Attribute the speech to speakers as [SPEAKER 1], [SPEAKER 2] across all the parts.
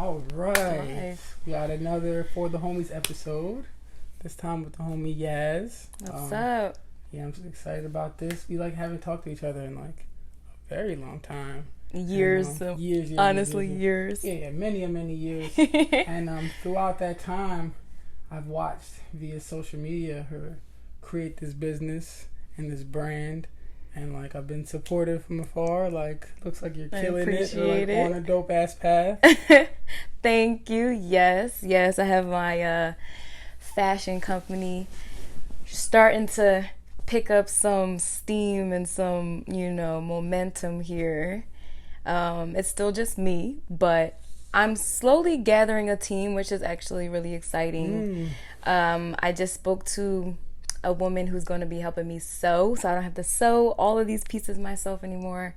[SPEAKER 1] All right. We got another For the Homies episode. This time with the homie Yaz.
[SPEAKER 2] What's up?
[SPEAKER 1] Yeah, I'm so excited about this. We haven't talked to each other in a very long time.
[SPEAKER 2] Years. Honestly, years.
[SPEAKER 1] Yeah, many years. And throughout that time, I've watched via social media her create this business and this brand. And I've been supportive from afar. Looks like you're killing it. You're on a dope ass path.
[SPEAKER 2] Thank you. Yes. I have my fashion company starting to pick up some steam and some, momentum here. It's still just me, but I'm slowly gathering a team, which is actually really exciting. I just spoke to a woman who's going to be helping me sew, so I don't have to sew all of these pieces myself anymore.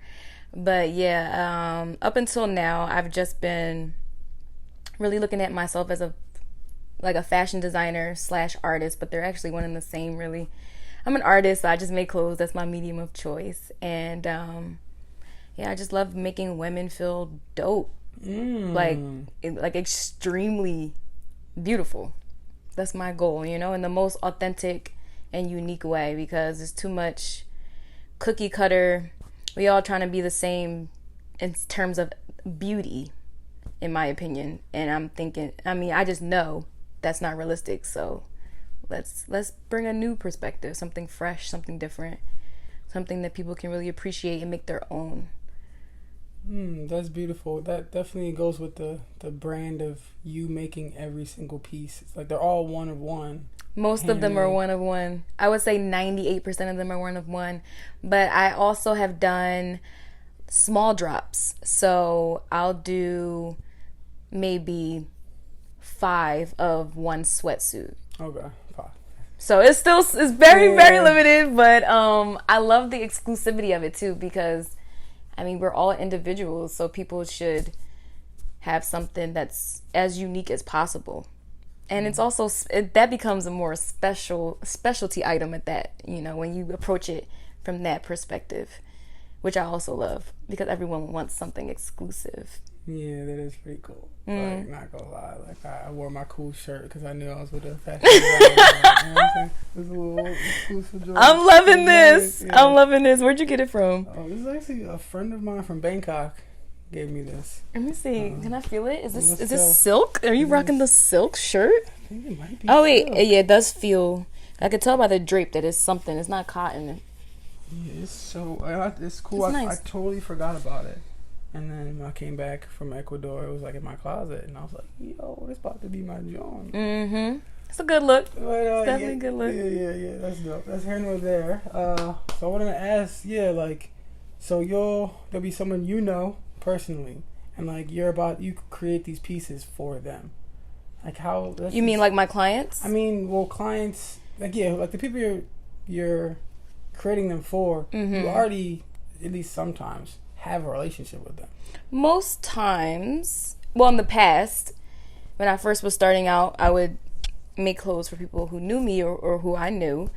[SPEAKER 2] But yeah, up until now, I've just been really looking at myself as a fashion designer / artist, but they're actually one and the same, really. I'm an artist, so I just make clothes. That's my medium of choice. And I just love making women feel dope, extremely beautiful. That's my goal, in the most authentic and unique way, because it's too much cookie cutter. We all trying to be the same in terms of beauty, in my opinion. And I'm thinking, I just know that's not realistic. So let's bring a new perspective, something fresh, something different, something that people can really appreciate and make their own.
[SPEAKER 1] That's beautiful. That definitely goes with the brand of you making every single piece. It's they're all one of one.
[SPEAKER 2] Most of them are one of one. I would say 98% of them are one of one. But I also have done small drops. So I'll do maybe 5 of one sweatsuit.
[SPEAKER 1] Okay, 5.
[SPEAKER 2] So it's very, very limited. But I love the exclusivity of it too, because we're all individuals. So people should have something that's as unique as possible. And it's also, that becomes a more specialty item at that, when you approach it from that perspective, which I also love, because everyone wants something exclusive.
[SPEAKER 1] Yeah, that is pretty cool. Not gonna lie, I wore my cool shirt because I knew I was with a fashion designer. It was a little exclusive joint.
[SPEAKER 2] I'm loving this. Yeah. I'm loving this. Where'd you get it from?
[SPEAKER 1] Oh, this is actually a friend of mine from Bangkok gave me this.
[SPEAKER 2] Let me see. Can I feel it? Is this silk? Are you rocking the silk shirt?
[SPEAKER 1] I think it might be.
[SPEAKER 2] Oh wait, yeah, it does feel. I could tell by the drape that it's something. It's not cotton.
[SPEAKER 1] Yeah, it's cool.
[SPEAKER 2] It's nice.
[SPEAKER 1] I totally forgot about it, and then when I came back from Ecuador, it was in my closet, and I was like, "Yo, this about to be my joint."
[SPEAKER 2] It's a good look.
[SPEAKER 1] But,
[SPEAKER 2] it's definitely a good look.
[SPEAKER 1] Yeah. That's dope. That's here nor there. So I wanted to ask, so there'll be someone personally, and you create these pieces for them. How?
[SPEAKER 2] You mean my clients?
[SPEAKER 1] Clients, the people you're creating them for, you already, at least sometimes, have a relationship with them.
[SPEAKER 2] Most times, in the past, when I first was starting out, I would make clothes for people who knew me or who I knew.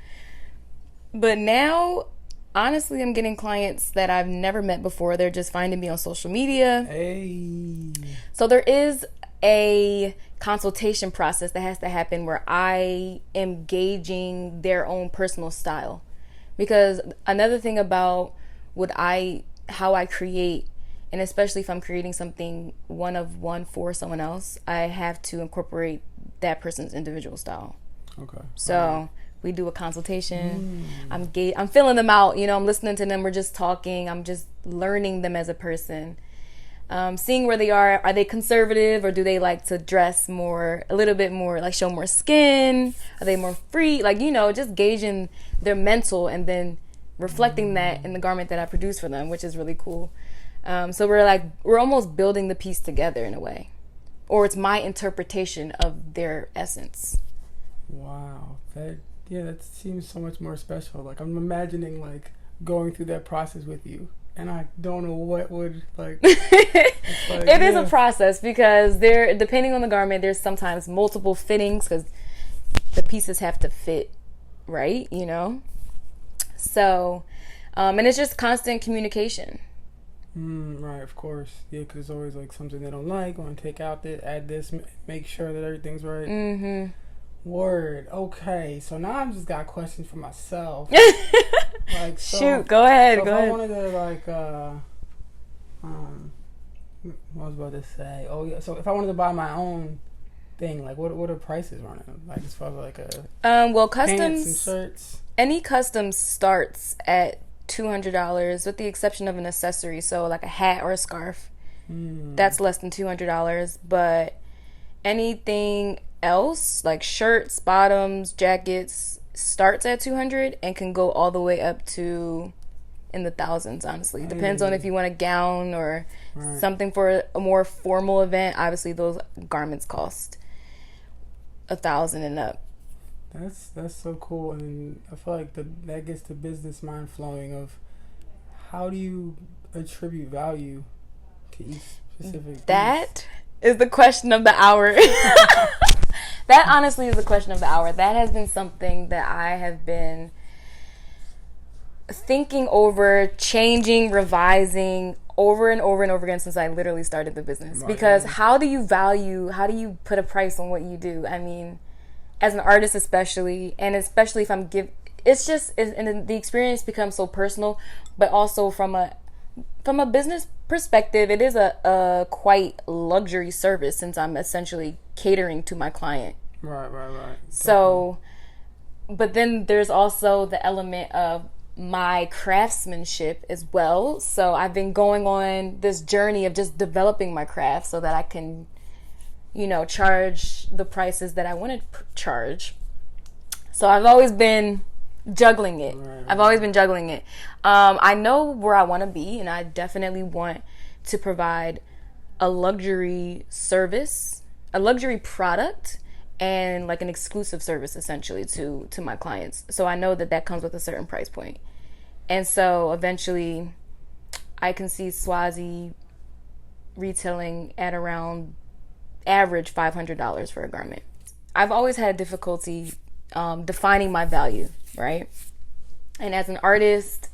[SPEAKER 2] But now, honestly, I'm getting clients that I've never met before. They're just finding me on social media.
[SPEAKER 1] Hey.
[SPEAKER 2] So there is a consultation process that has to happen where I am gauging their own personal style. Because another thing about how I create, and especially if I'm creating something one of one for someone else, I have to incorporate that person's individual style.
[SPEAKER 1] Okay.
[SPEAKER 2] So we do a consultation. I'm feeling them out. I'm listening to them. We're just talking. I'm just learning them as a person. Seeing where they are. Are they conservative, or do they like to dress a little bit more, show more skin? Are they more free? Just gauging their mental and then reflecting that in the garment that I produce for them, which is really cool. So we're almost building the piece together in a way, or it's my interpretation of their essence.
[SPEAKER 1] Wow, that seems so much more special. I'm imagining going through that process with you. And I don't know what would
[SPEAKER 2] It is a process, because depending on the garment, there's sometimes multiple fittings, because the pieces have to fit right, So, and it's just constant communication.
[SPEAKER 1] Right, of course. Yeah, because it's always like something they don't like. Want to take out this, add this, make sure that everything's right.
[SPEAKER 2] Mm-hmm.
[SPEAKER 1] Word. Okay, so now I've just got questions for myself. Like, so,
[SPEAKER 2] Shoot, go ahead.
[SPEAKER 1] so
[SPEAKER 2] Go
[SPEAKER 1] if I
[SPEAKER 2] ahead.
[SPEAKER 1] wanted to like, what was I about to say? Oh yeah. So if I wanted to buy my own thing, like what are prices running? Like as far as like
[SPEAKER 2] Well,
[SPEAKER 1] pants and
[SPEAKER 2] customs.
[SPEAKER 1] shirts.
[SPEAKER 2] Any custom starts at $200, with the exception of an accessory. So like a hat or a scarf, that's less than $200. But anything else, like shirts, bottoms, jackets, starts at 200 and can go all the way up to in the thousands. Honestly, depends on if you want a gown or something for a more formal event. Obviously, those garments cost $1,000 and up.
[SPEAKER 1] That's so cool, and I feel like that gets the business mind flowing of how do you attribute value to each specific
[SPEAKER 2] That is the question of the hour. That honestly is the question of the hour. That has been something that I have been thinking over, changing, revising over and over and over again since I literally started the business. Because how do you put a price on what you do? I mean, as an artist especially, and especially if and the experience becomes so personal, but also from a business perspective, it is a quite luxury service since I'm essentially catering to my client.
[SPEAKER 1] Right.
[SPEAKER 2] So, but then there's also the element of my craftsmanship as well. So I've been going on this journey of just developing my craft so that I can, charge the prices that I want to charge. So I've always been juggling it. I know where I want to be, and I definitely want to provide a luxury service, a luxury product, and like an exclusive service essentially to my clients. So I know that comes with a certain price point. And so eventually I can see Swazi retailing at around average $500 for a garment. I've always had difficulty defining my value, right? And as an artist,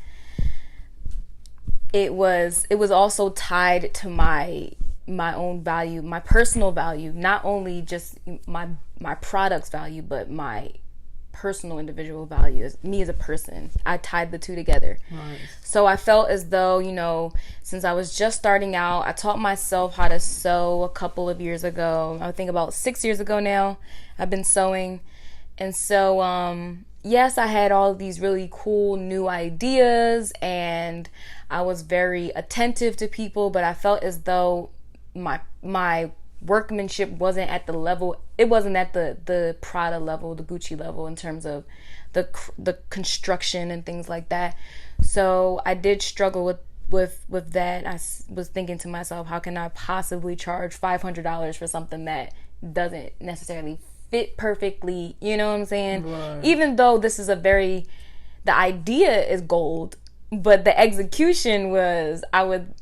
[SPEAKER 2] it was also tied to my own value, my personal value, not only just my product's value, but my personal individual value, as me as a person. I tied the two together. Nice. So I felt as though, since I was just starting out, I taught myself how to sew a couple of years ago. I think about 6 years ago now, I've been sewing. And so, yes, I had all of these really cool new ideas and I was very attentive to people, but I felt as though my workmanship wasn't at the level, it wasn't at the Prada level, the Gucci level in terms of the construction and things like that. So I did struggle with that. I was thinking to myself, how can I possibly charge $500 for something that doesn't necessarily fit perfectly, you know what I'm saying? Right. Even though this is the idea is gold, but the execution I would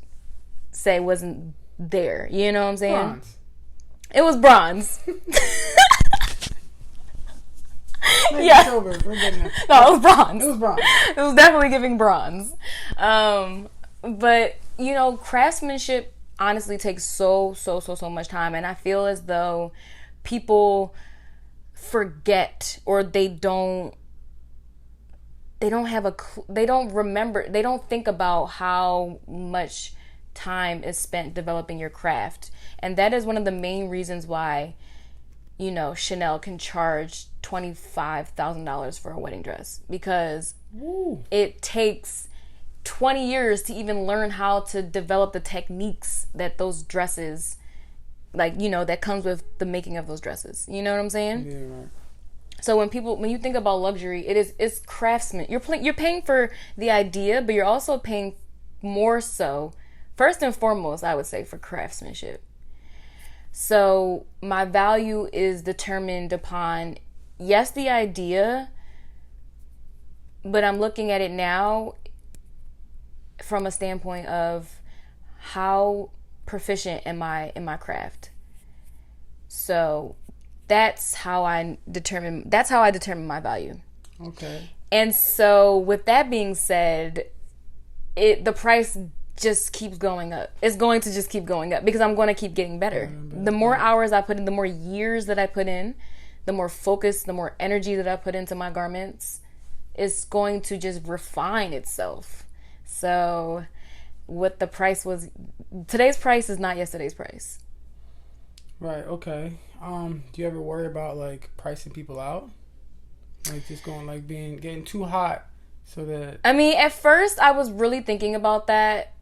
[SPEAKER 2] say wasn't there, you know what I'm saying?
[SPEAKER 1] Bronze.
[SPEAKER 2] It was bronze.
[SPEAKER 1] Yeah. No, it
[SPEAKER 2] was bronze.
[SPEAKER 1] It was bronze.
[SPEAKER 2] It was definitely giving bronze. But craftsmanship honestly takes so much time, and I feel as though people forget, or they don't remember, they don't think about how much time is spent developing your craft. And that is one of the main reasons why Chanel can charge $25,000 for a wedding dress, because it takes 20 years to even learn how to develop the techniques that those dresses, that comes with the making of those dresses. You know what I'm saying?
[SPEAKER 1] Yeah, right.
[SPEAKER 2] So when you think about luxury, it's craftsman. You're paying for the idea, but you're also paying more so, first and foremost, I would say, for craftsmanship. So my value is determined upon, yes, the idea, but I'm looking at it now from a standpoint of how proficient am I in my craft. So that's how I determine my value.
[SPEAKER 1] Okay.
[SPEAKER 2] And so with that being said, the price just keeps going up. It's going to just keep going up because I'm going to keep getting better. The more hours I put in, the more years that I put in, the more focus, the more energy that I put into my garments, it's going to just refine itself. So what the price was, today's price is not yesterday's price.
[SPEAKER 1] Right, okay. Do you ever worry about like pricing people out? Like just going like getting too hot so that...
[SPEAKER 2] I mean, at first I was really thinking about that.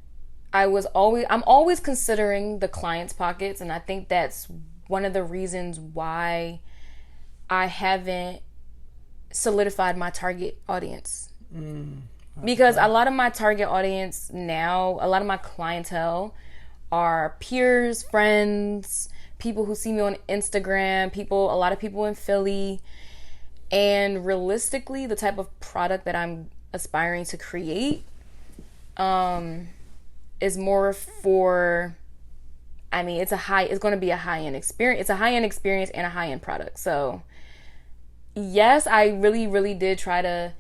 [SPEAKER 2] I'm always considering the client's pockets, and I think that's one of the reasons why I haven't solidified my target audience. Because a lot of my target audience now, a lot of my clientele are peers, friends, people who see me on Instagram, a lot of people in Philly. And realistically, the type of product that I'm aspiring to create is more for, I mean, it's going to be a high-end experience. It's a high-end experience and a high-end product. So yes, I really, really did try to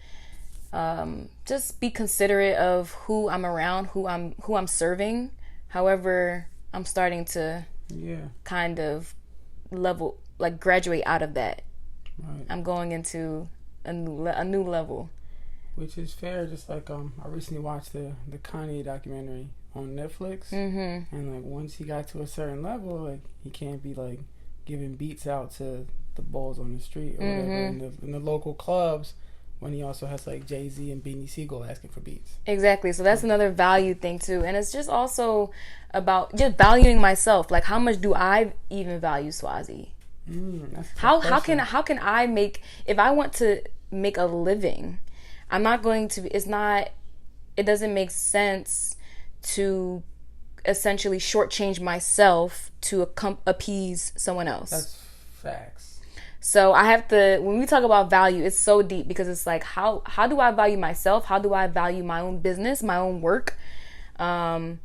[SPEAKER 2] just be considerate of who I'm around, who I'm serving. However, I'm starting to kind of graduate out of that. Right. I'm going into a new level.
[SPEAKER 1] Which is fair. Just like I recently watched the Kanye documentary on Netflix, and like once he got to a certain level, like he can't be like giving beats out to the bulls on the street or whatever in the local clubs, when he also has like Jay-Z and Beanie Siegel asking for beats. Exactly.
[SPEAKER 2] So that's another value thing too, and it's just also about just valuing myself. Like, how much do I even value Swazi? How can I make, if I want to make a living, I'm not going to, it doesn't make sense to essentially shortchange myself to appease someone else.
[SPEAKER 1] That's facts.
[SPEAKER 2] So I have to, when we talk about value, it's so deep because it's like, how do I value myself? How do I value my own business, my own work? And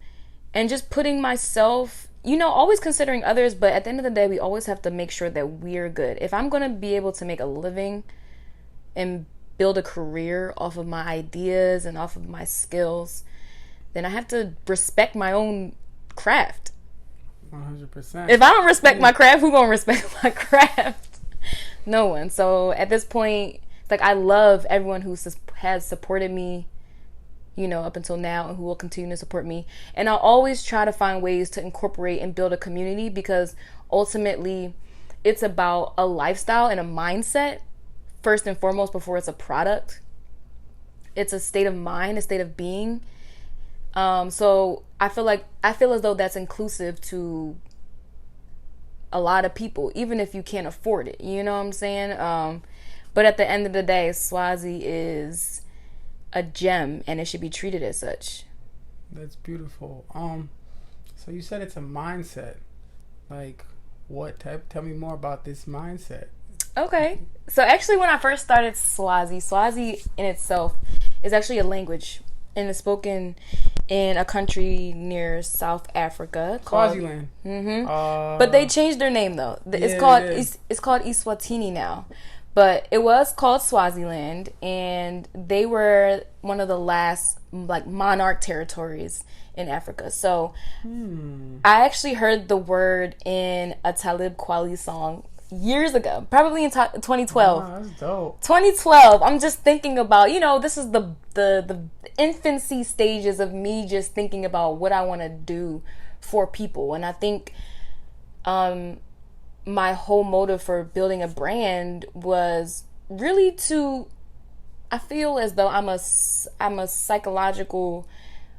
[SPEAKER 2] just putting myself, always considering others, but at the end of the day, we always have to make sure that we're good. If I'm going to be able to make a living and build a career off of my ideas and off of my skills, then I have to respect my own craft.
[SPEAKER 1] 100%.
[SPEAKER 2] If I don't respect my craft, who's going to respect my craft? No one. So at this point, like, I love everyone who has supported me, up until now, and who will continue to support me. And I'll always try to find ways to incorporate and build a community, because ultimately it's about a lifestyle and a mindset first and foremost before it's a product. It's a state of mind, a state of being. So I feel as though that's inclusive to a lot of people, even if you can't afford it. You know what I'm saying? But at the end of the day, Swazi is a gem, and it should be treated as such.
[SPEAKER 1] That's beautiful. So you said it's a mindset. Like, what type? Tell me more about this mindset.
[SPEAKER 2] Okay. So actually, when I first started Swazi in itself is actually a language, and it's spoken in a country near South Africa called
[SPEAKER 1] Swaziland.
[SPEAKER 2] But they changed their name though. It's called Eswatini now. But it was called Swaziland, and they were one of the last monarch territories in Africa. So I actually heard the word in a Talib Kweli song years ago, probably in 2012.
[SPEAKER 1] Wow, that's dope.
[SPEAKER 2] 2012. I'm just thinking about, this is the infancy stages of me just thinking about what I want to do for people. And I think my whole motive for building a brand was really I feel as though I'm a psychological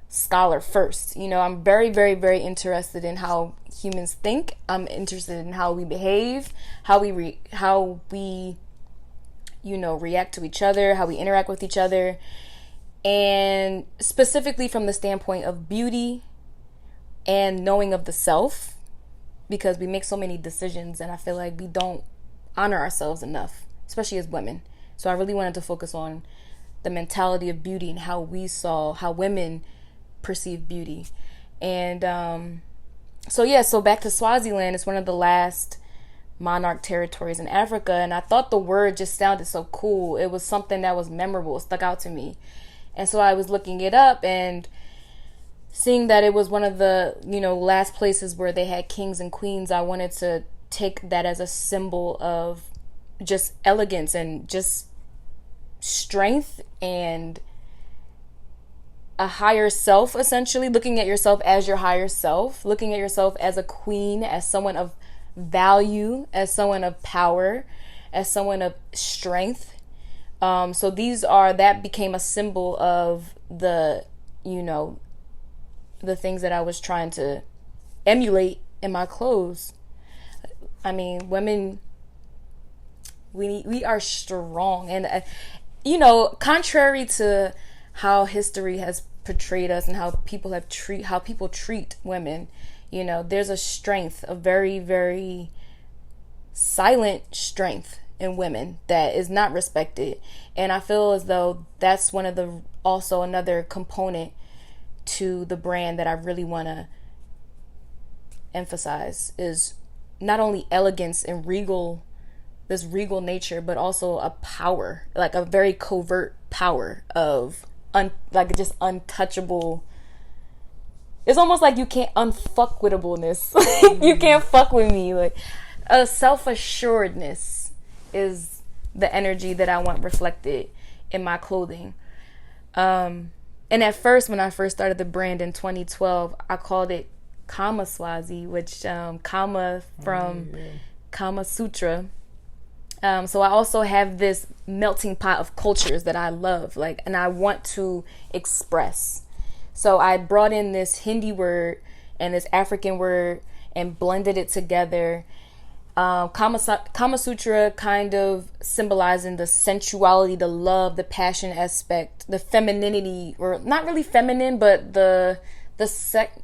[SPEAKER 2] scholar first. I'm very, very, very interested in how humans think. I'm interested in how we behave, how we react to each other, how we interact with each other, and specifically from the standpoint of beauty and knowing of the self, because we make so many decisions, and I feel like we don't honor ourselves enough, especially as women. So I really wanted to focus on the mentality of beauty and how women perceive beauty. And so back to Swaziland. It's one of the last monarch territories in Africa, and I thought the word just sounded so cool. It was something that was memorable. It stuck out to me. And so I was looking it up, and seeing that it was one of the, last places where they had kings and queens, I wanted to take that as a symbol of just elegance and just strength and a higher self, essentially. Looking at yourself as your higher self, looking at yourself as a queen, as someone of value, as someone of power, as someone of strength. So that became a symbol of the things that I was trying to emulate in my clothes. I mean, women, we are strong, and contrary to how history has portrayed us and how people treat women, there's a strength, a very, very silent strength in women that is not respected. And I feel as though that's also another component to the brand that I really want to emphasize, is not only elegance and this regal nature, but also a power, like a very covert power of just untouchable. It's almost like you can't unfuckwitableness. You can't fuck with me. Like a self-assuredness is the energy that I want reflected in my clothing. And at first, when I first started the brand in 2012, I called it Kamaswazi, which Kama from Kama Sutra. So I also have this melting pot of cultures that I love, and I want to express. So I brought in this Hindi word and this African word and blended it together. Kama Sutra kind of symbolizing the sensuality, the love, the passion aspect, the femininity, or not really feminine, but the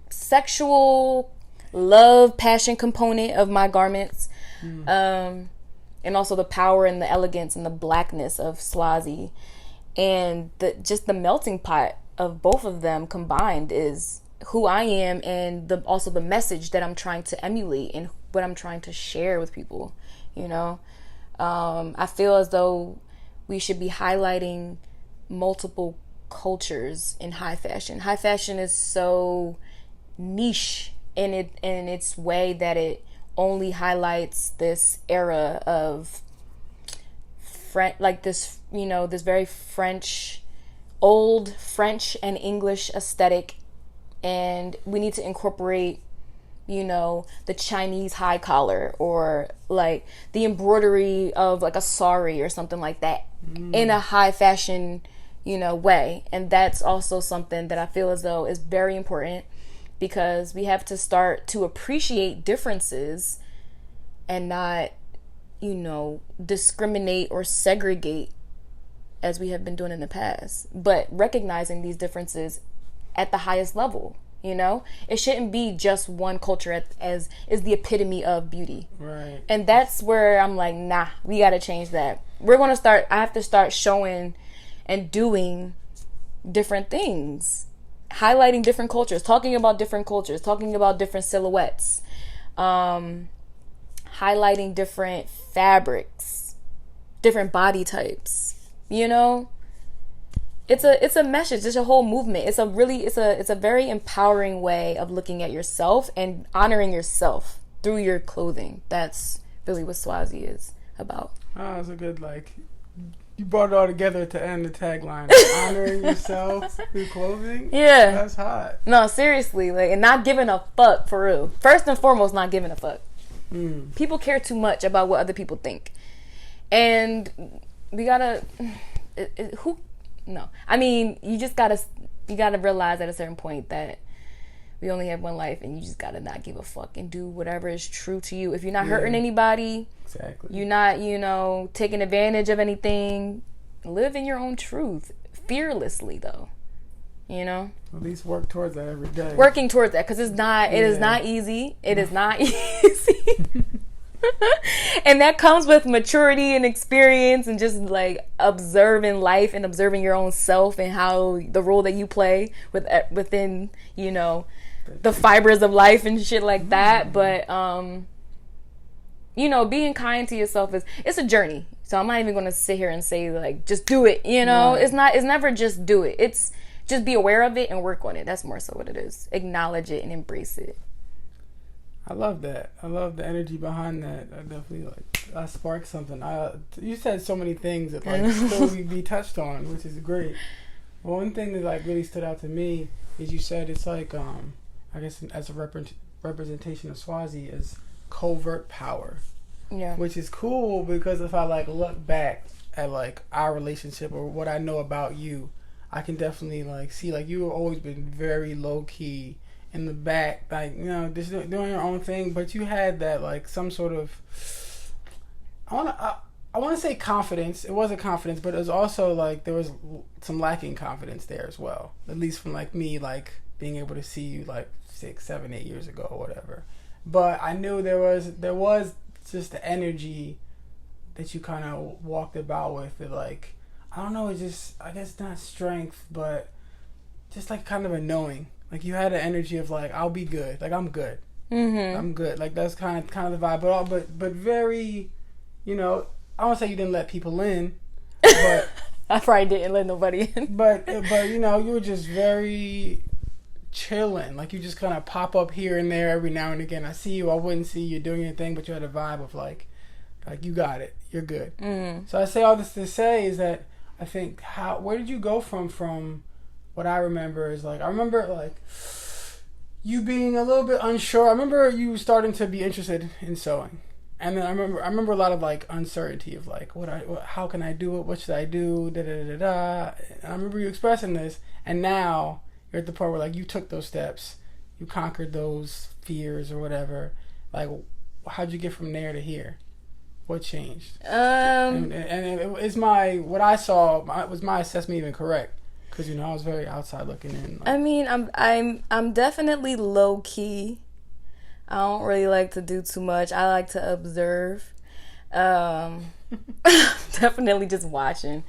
[SPEAKER 2] sexual love, passion component of my garments. And also the power and the elegance and the blackness of Swazi. And just the melting pot of both of them combined is who I am, and also the message that I'm trying to emulate and what I'm trying to share with people. I feel as though we should be highlighting multiple cultures in high fashion. High fashion is so niche in its way that it only highlights this era of this very old French and English aesthetic, and we need to incorporate the Chinese high collar, or like the embroidery of like a sari or something like that in a high fashion way. And that's also something that I feel as though is very important, because we have to start to appreciate differences and not, discriminate or segregate as we have been doing in the past, but recognizing these differences at the highest level. It shouldn't be just one culture as is the epitome of beauty.
[SPEAKER 1] Right.
[SPEAKER 2] And that's where I'm like, nah, we got to change that. I have to start showing and doing different things, highlighting different cultures, talking about different cultures, talking about different silhouettes, highlighting different fabrics, different body types. It's a message. It's a whole movement. It's a very empowering way of looking at yourself and honoring yourself through your clothing. That's really what Swazi is about.
[SPEAKER 1] Oh, it's a good, you brought it all together to end the tagline. Honoring yourself through clothing?
[SPEAKER 2] Yeah.
[SPEAKER 1] That's hot.
[SPEAKER 2] No, seriously. And not giving a fuck, for real. First and foremost, not giving a fuck. People care too much about what other people think. And we gotta... No. I mean, you gotta realize at a certain point that we only have one life, and you just gotta not give a fuck and do whatever is true to you. If you're not hurting anybody...
[SPEAKER 1] Exactly.
[SPEAKER 2] You're not, taking advantage of anything. Live in your own truth. Fearlessly, though. At
[SPEAKER 1] least work towards that every day.
[SPEAKER 2] Working towards that, because it is not easy. It is not easy. And that comes with maturity and experience, and just observing life and observing your own self and how the role that you play within, the fibers of life and shit like that. But, being kind to yourself it's a journey. So I'm not even going to sit here and say just do it. Right. It's never just do it. It's just be aware of it and work on it. That's more so what it is. Acknowledge it and embrace it.
[SPEAKER 1] I love that. I love the energy behind that. I definitely I sparked something. You said so many things that still be touched on, which is great. Well, one thing that really stood out to me is you said it's I guess as a representation of Swazi is covert power.
[SPEAKER 2] Yeah.
[SPEAKER 1] Which is cool because if I look back at our relationship or what I know about you, I can definitely see you've always been very low key in the back, just doing your own thing, but you had that some sort of I want to say confidence. It wasn't confidence, but it was also there was some lacking confidence there as well. At least from me being able to see you 6, 7, 8 years ago or whatever. But I knew there was just the energy that you kind of walked about with it. I don't know, it's just, I guess not strength, but just kind of a knowing. You had an energy of I'll be good. I'm good. Mm-hmm. I'm good. That's kind of the vibe. But very, I won't say you didn't let people in, but
[SPEAKER 2] I probably didn't let nobody in.
[SPEAKER 1] But you were just very chilling. You just kind of pop up here and there every now and again. I see you. I wouldn't see you doing your thing, but you had a vibe of you got it. You're good. Mm-hmm. So I say all this to say is that I think where did you go from what I remember is I remember you being a little bit unsure. I remember you starting to be interested in sewing, and then I remember a lot of uncertainty of how can I do it? What should I do? Da da da da. And I remember you expressing this, and now you're at the part where you took those steps, you conquered those fears or whatever. How'd you get from there to here? What changed? And it's what I saw was my assessment even correct? Because I was very outside looking in.
[SPEAKER 2] I mean, I'm definitely low key. I don't really like to do too much. I like to observe. Definitely just watching.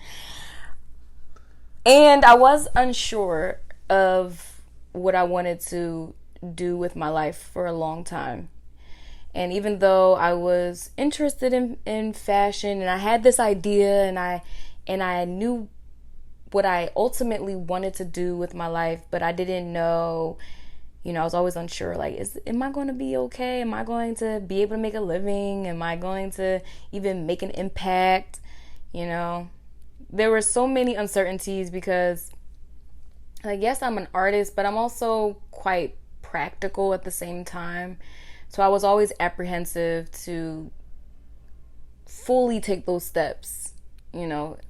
[SPEAKER 2] And I was unsure of what I wanted to do with my life for a long time. And even though I was interested in fashion and I had this idea and I knew what I ultimately wanted to do with my life, but I didn't know, I was always unsure, am I going to be okay? Am I going to be able to make a living? Am I going to even make an impact? There were so many uncertainties because, yes, I'm an artist, but I'm also quite practical at the same time. So I was always apprehensive to fully take those steps,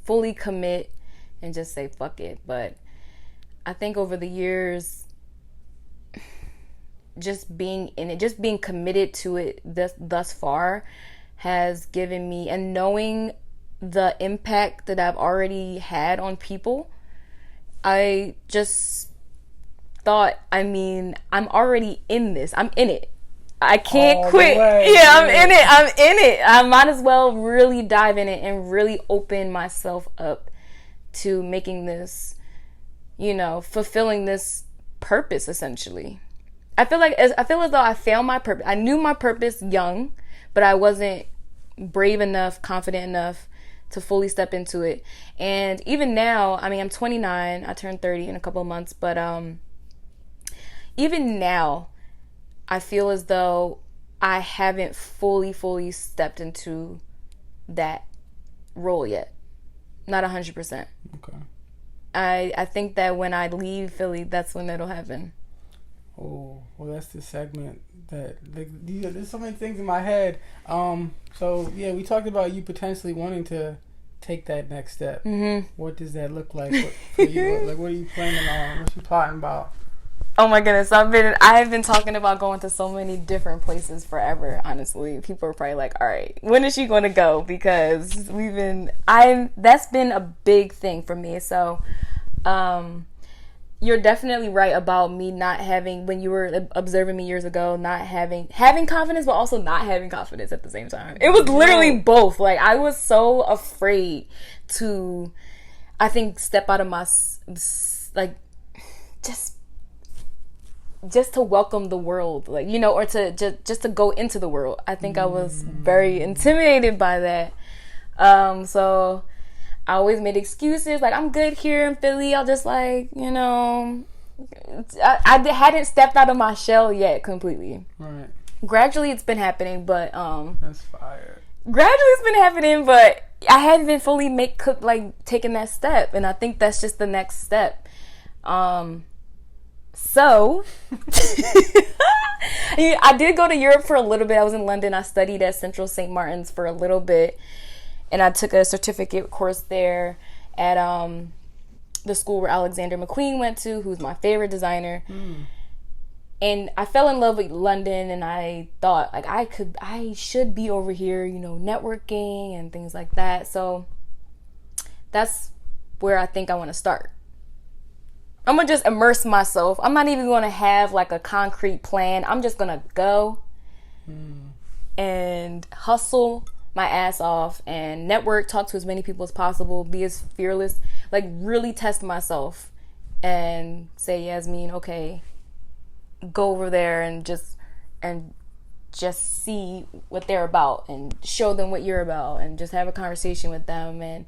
[SPEAKER 2] fully commit and just say fuck it. But I think over the years, just being in it, just being committed to it thus far has given me, and knowing the impact that I've already had on people, I just thought, I'm already in this. I'm in it. I can't quit. Yeah, I'm in it. I might as well really dive in it and really open myself up to making this, fulfilling this purpose, essentially. I feel as though I found my purpose. I knew my purpose young, but I wasn't brave enough, confident enough to fully step into it. And even now, I'm 29. I turned 30 in a couple of months, but even now, I feel as though I haven't fully stepped into that role yet. Not 100%.
[SPEAKER 1] Okay.
[SPEAKER 2] I think that when I leave Philly, that's when it'll happen.
[SPEAKER 1] Oh, well, that's the segment that there's so many things in my head. So yeah, we talked about you potentially wanting to take that next step. Mm-hmm. What does that look like for you? What are you planning on? What you plotting about?
[SPEAKER 2] Oh my goodness, I've been talking about going to so many different places forever, honestly. People are probably like, all right, when is she going to go? Because that's been a big thing for me. So, you're definitely right about me not having, when you were observing me years ago, not having confidence, but also not having confidence at the same time. It was literally both. I was so afraid to, I think, step out of my, just to welcome the world, or to just to go into the world. I think I was very intimidated by that. So I always made excuses. Like, I'm good here in Philly. I'll just, like, you know, I hadn't stepped out of my shell yet completely.
[SPEAKER 1] Right.
[SPEAKER 2] Gradually, it's been happening, but
[SPEAKER 1] that's fire. Gradually,
[SPEAKER 2] it's been happening, but I hadn't been fully taking that step, and I think that's just the next step. So I did go to Europe for a little bit. I was in London. I studied at Central St. Martin's for a little bit, and I took a certificate course there at the school where Alexander McQueen went to, who's my favorite designer. And I fell in love with London, and I thought, like, I should be over here, you know, networking and things like that. So that's where I think I want to start. I'm going to just immerse myself. I'm not even going to have, like, a concrete plan. I'm just going to go and hustle my ass off and network, talk to as many people as possible, be as fearless, like, really test myself and say, Yasmeen, okay, go over there and just see what they're about and show them what you're about and just have a conversation with them and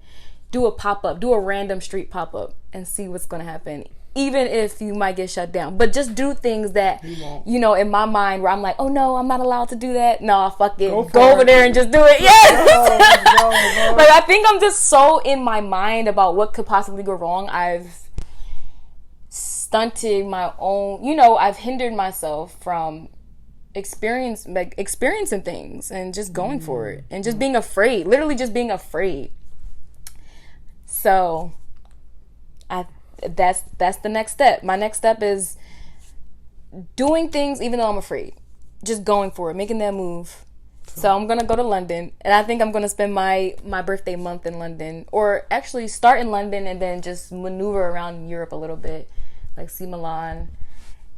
[SPEAKER 2] do a pop-up, do a random street pop-up and see what's going to happen, even if you might get shut down. But just do things that, you know, in my mind where I'm like, oh no, I'm not allowed to do that. No, fuck it. Go over there and just do it. Yes. Like, I think I'm just so in my mind about what could possibly go wrong. I've stunted my own, you know, I've hindered myself from experiencing things and just going for it and just being afraid, literally just being afraid. So that's the next step. My next step is doing things even though I'm afraid, just going for it, making that move. So I'm gonna go to London, and I think I'm gonna spend my birthday month in London, or actually start in London and then just maneuver around Europe a little bit, like see Milan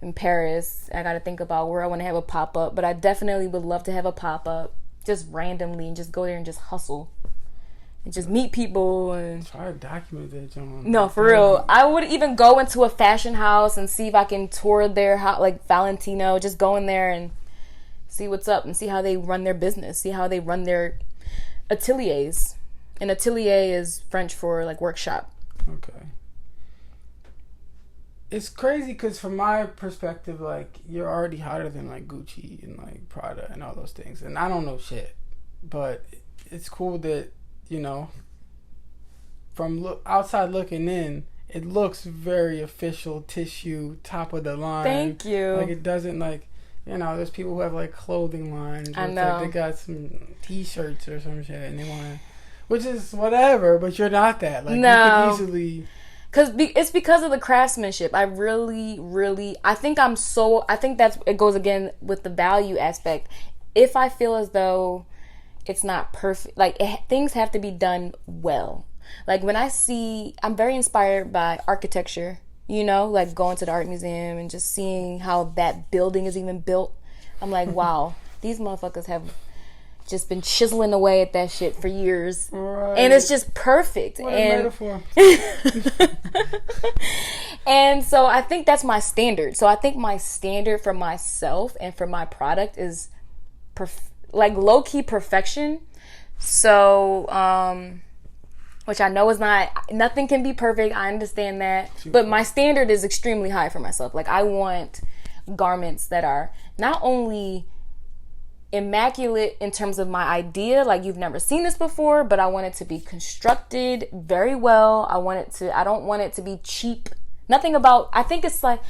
[SPEAKER 2] and Paris. I gotta think about where I want to have a pop-up, but I definitely would love to have a pop-up just randomly and just go there and just hustle and just meet people and
[SPEAKER 1] try to document that, John.
[SPEAKER 2] No, for real. I would even go into a fashion house and see if I can tour their house, like Valentino, just go in there and see what's up and see how they run their business, see how they run their ateliers. An atelier is French for, like, workshop.
[SPEAKER 1] Okay. It's crazy because from my perspective, like, you're already hotter than, like, Gucci and, like, Prada and all those things. And I don't know shit. But it's cool that, you know, from outside looking in, it looks very official, tissue, top of the line.
[SPEAKER 2] Thank you.
[SPEAKER 1] Like, it doesn't, like, you know, there's people who have, like, clothing lines.
[SPEAKER 2] I know.
[SPEAKER 1] Like, they got some T-shirts or some shit and they want to, which is whatever, but you're not that. Like,
[SPEAKER 2] no.
[SPEAKER 1] You can easily...
[SPEAKER 2] It's because of the craftsmanship. I really, I think it goes again with the value aspect. If I feel as though it's not perfect, like, things have to be done well. Like, when I'm very inspired by architecture, you know, like going to the art museum and just seeing how that building is even built. I'm like, wow, these motherfuckers have just been chiseling away at that shit for years. Right. And it's just perfect.
[SPEAKER 1] What a metaphor.
[SPEAKER 2] And so I think that's my standard. So I think my standard for myself and for my product is like low-key perfection. So, which I know is nothing can be perfect. I understand that. But my standard is extremely high for myself. Like, I want garments that are not only immaculate in terms of my idea, like you've never seen this before, but I want it to be constructed very well. I don't want it to be cheap. I think it's like,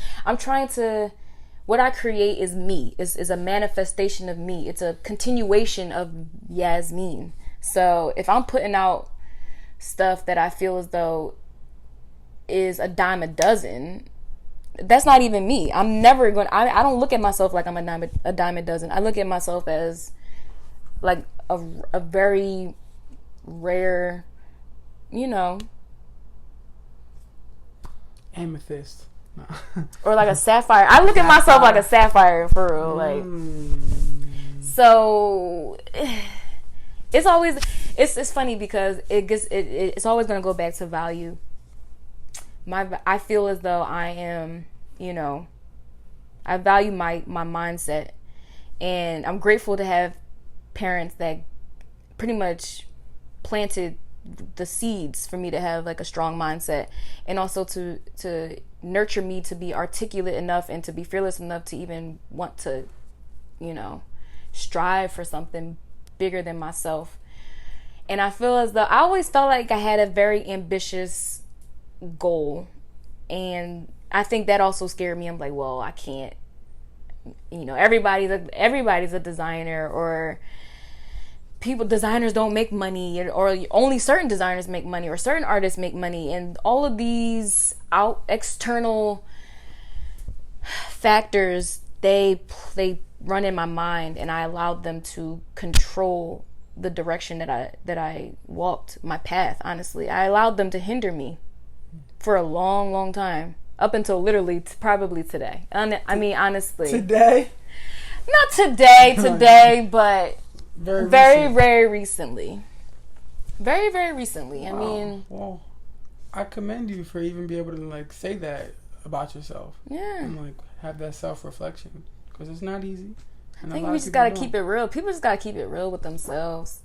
[SPEAKER 2] what I create is me, is a manifestation of me. It's a continuation of Yasmeen. So if I'm putting out stuff that I feel as though is a dime a dozen, that's not even me. I'm never going. I don't look at myself like I'm a dime a dozen. I look at myself as like a very rare, you know,
[SPEAKER 1] amethyst, no.
[SPEAKER 2] Or like a sapphire. I look at myself like a sapphire for real. Like, so it's always it's funny because it's always gonna go back to value. I feel as though I am, you know, I value my mindset, and I'm grateful to have parents that pretty much planted the seeds for me to have like a strong mindset, and also to nurture me to be articulate enough and to be fearless enough to even want to, you know, strive for something bigger than myself. And I feel as though I always felt like I had a very ambitious goal, and I think that also scared me. I'm like, well, I can't, you know, everybody's a designer, or designers don't make money, or only certain designers make money, or certain artists make money, and all of these external factors, they run in my mind, and I allowed them to control the direction that I walked, my path. Honestly, I allowed them to hinder me for a long time, up until literally probably today. I mean, honestly,
[SPEAKER 1] today,
[SPEAKER 2] not today, but very recently. Very recently.
[SPEAKER 1] Wow.
[SPEAKER 2] I mean,
[SPEAKER 1] well, I commend you for even be able to like say that about yourself.
[SPEAKER 2] Yeah.
[SPEAKER 1] And like have that self-reflection, because it's not easy.
[SPEAKER 2] I think we just gotta keep it real. People just gotta keep it real with themselves.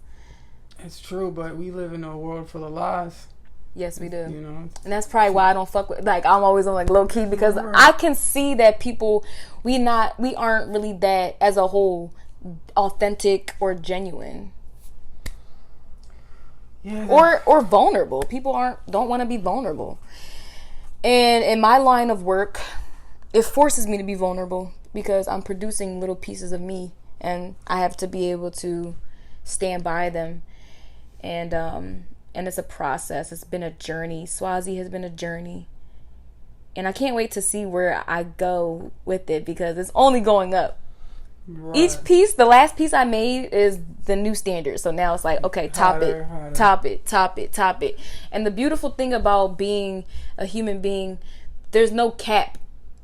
[SPEAKER 1] It's true, but we live in a world full of lies.
[SPEAKER 2] Yes, we do.
[SPEAKER 1] You know,
[SPEAKER 2] and that's probably why I don't fuck with, like, I'm always on like low key, because I can see that people, we aren't really that as a whole authentic or genuine.
[SPEAKER 1] Yeah.
[SPEAKER 2] Or vulnerable. People don't want to be vulnerable. And in my line of work, it forces me to be vulnerable, because I'm producing little pieces of me, and I have to be able to stand by them. And it's a process. It's been a journey. Swazi has been a journey. And I can't wait to see where I go with it, because it's only going up. Right. Each piece, the last piece I made is the new standard. So now it's like, okay, top it. And the beautiful thing about being a human being, there's no cap.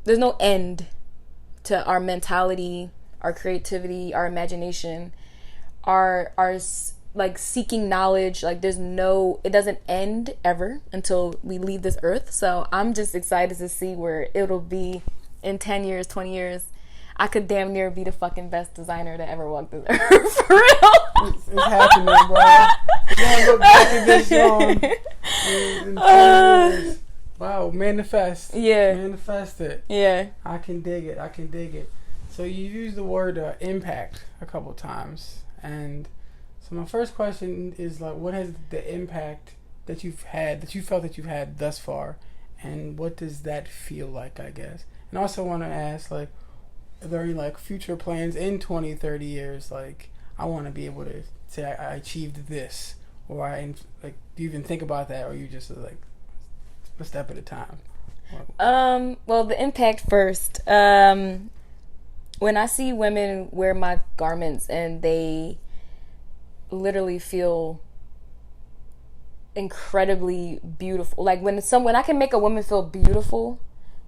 [SPEAKER 2] There's no end to our mentality, our creativity, our imagination, our like seeking knowledge. Like it doesn't end ever until we leave this earth. So I'm just excited to see where it'll be in 10 years, 20 years. I could damn near be the fucking best designer that ever walked this earth. For real.
[SPEAKER 1] It's happening, bro. We're gonna look back at this song in 10 years. Wow, manifest.
[SPEAKER 2] Yeah.
[SPEAKER 1] Manifest it.
[SPEAKER 2] Yeah.
[SPEAKER 1] I can dig it. So you used the word impact a couple times. And so my first question is, like, what has the impact that you felt that you've had thus far? And what does that feel like, I guess? And I also want to ask, like, are there any like future plans in 20, 30 years? Like, I want to be able to say I achieved this, or do you even think about that, or you just like a step at a time?
[SPEAKER 2] Well, the impact first. When I see women wear my garments and they literally feel incredibly beautiful, like when I can make a woman feel beautiful,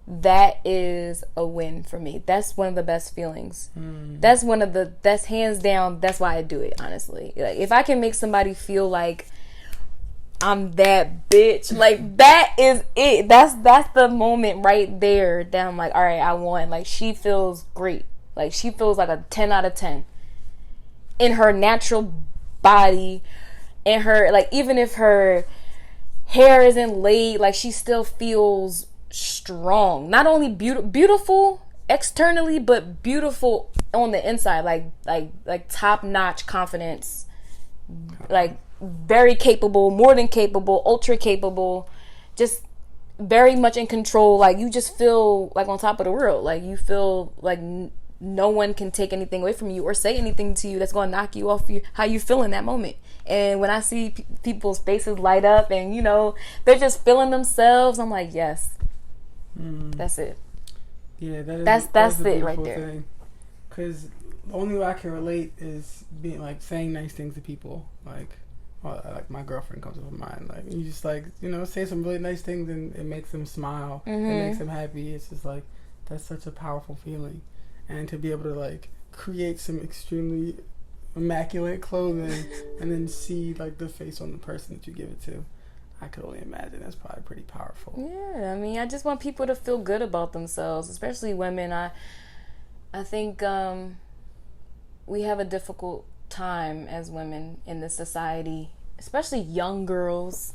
[SPEAKER 2] that is a win for me. That's one of the best feelings. That's hands down, that's why I do it, honestly. Like, if I can make somebody feel like I'm that bitch, like, that is it. That's the moment right there that I'm like, all right, I won. Like, she feels great. Like, she feels like a 10 out of 10 in her natural body, in her, like, even if her hair isn't laid, like, she still feels strong. Not only beautiful externally, but beautiful on the inside. Like top-notch confidence. Like, very capable, more than capable, ultra capable, just very much in control. Like, you just feel like on top of the world. Like, you feel like no one can take anything away from you or say anything to you that's going to knock you off how you feel in that moment. And when I see people's faces light up and, you know, they're just feeling themselves, I'm like, yes, that's it.
[SPEAKER 1] Yeah,
[SPEAKER 2] that's it right there.
[SPEAKER 1] Because the only way I can relate is being like saying nice things to people. Like my girlfriend comes to mind. Like, you just, like, you know, say some really nice things and it makes them smile. It makes them happy. It's just like, that's such a powerful feeling. And to be able to like create some extremely immaculate clothing and then see like the face on the person that you give it to, I could only imagine that's probably pretty powerful.
[SPEAKER 2] Yeah, I mean, I just want people to feel good about themselves, especially women. I think we have a difficult time as women in this society, especially young girls,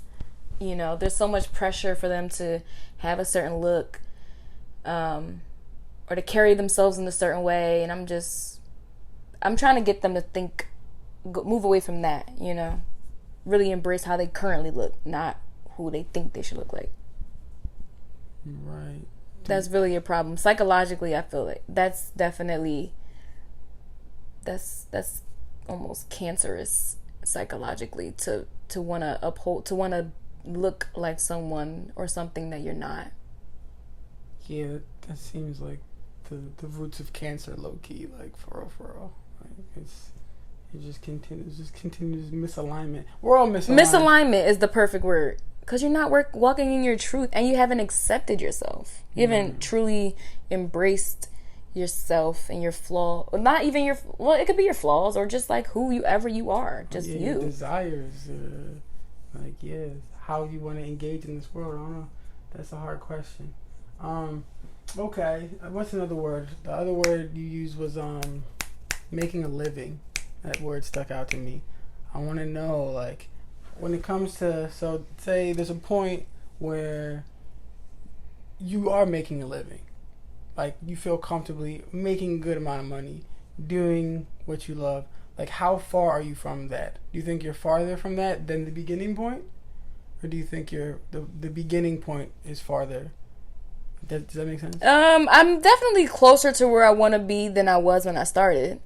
[SPEAKER 2] you know, there's so much pressure for them to have a certain look, or to carry themselves in a certain way. And I'm trying to get them to move away from that, you know, really embrace how they currently look, not who they think they should look like.
[SPEAKER 1] Right.
[SPEAKER 2] That's really a problem. Psychologically, I feel like that's definitely, that's almost cancerous psychologically to want to look like someone or something that you're not.
[SPEAKER 1] Yeah, that seems like the roots of cancer, low key, like for real. Like it just continues misalignment. We're all misaligned.
[SPEAKER 2] Misalignment is the perfect word, because you're not walking in your truth, and you haven't accepted yourself. You haven't truly embraced yourself and your flaw, or not even your, well, it could be your flaws, or just like whoever you are, just you.
[SPEAKER 1] Your desires, how you want to engage in this world. I don't know. That's a hard question. Okay, what's another word? The other word you used was making a living. That word stuck out to me. I want to know, like, when it comes to, so say there's a point where you are making a living, like you feel comfortably making a good amount of money, doing what you love. Like, how far are you from that? Do you think you're farther from that than the beginning point, or do you think the beginning point is farther? Does that make sense?
[SPEAKER 2] I'm definitely closer to where I want to be than I was when I started.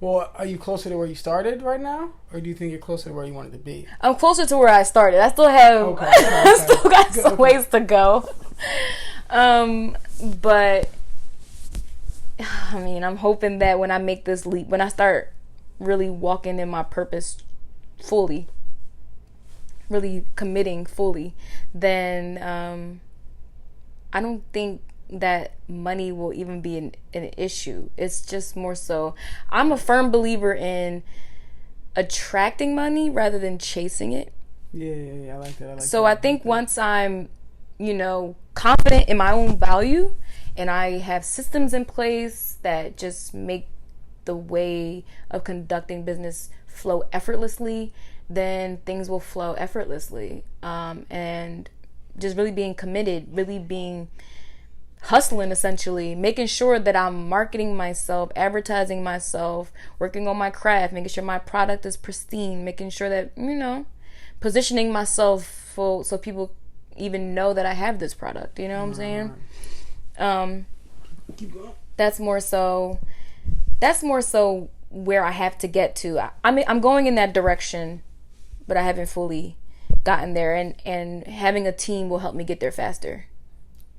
[SPEAKER 1] Well, are you closer to where you started right now, or do you think you're closer to where you wanted to be?
[SPEAKER 2] I'm closer to where I started. I still have, I still got some ways to go. But I mean, I'm hoping that when I make this leap, when I start really walking in my purpose fully, really committing fully, then I don't think that money will even be an issue. It's just more so, I'm a firm believer in attracting money rather than chasing it.
[SPEAKER 1] Yeah, I like that.
[SPEAKER 2] So I think once I'm, you know, confident in my own value, and I have systems in place that just make the way of conducting business flow effortlessly, then things will flow effortlessly. And just really being committed, really being hustling, essentially, making sure that I'm marketing myself, advertising myself, working on my craft, making sure my product is pristine, making sure that, you know, positioning myself so people even know that I have this product, you know what I'm saying?
[SPEAKER 1] Keep going.
[SPEAKER 2] That's more so where I have to get to. I mean, I'm going in that direction, but I haven't fully gotten there, and having a team will help me get there faster.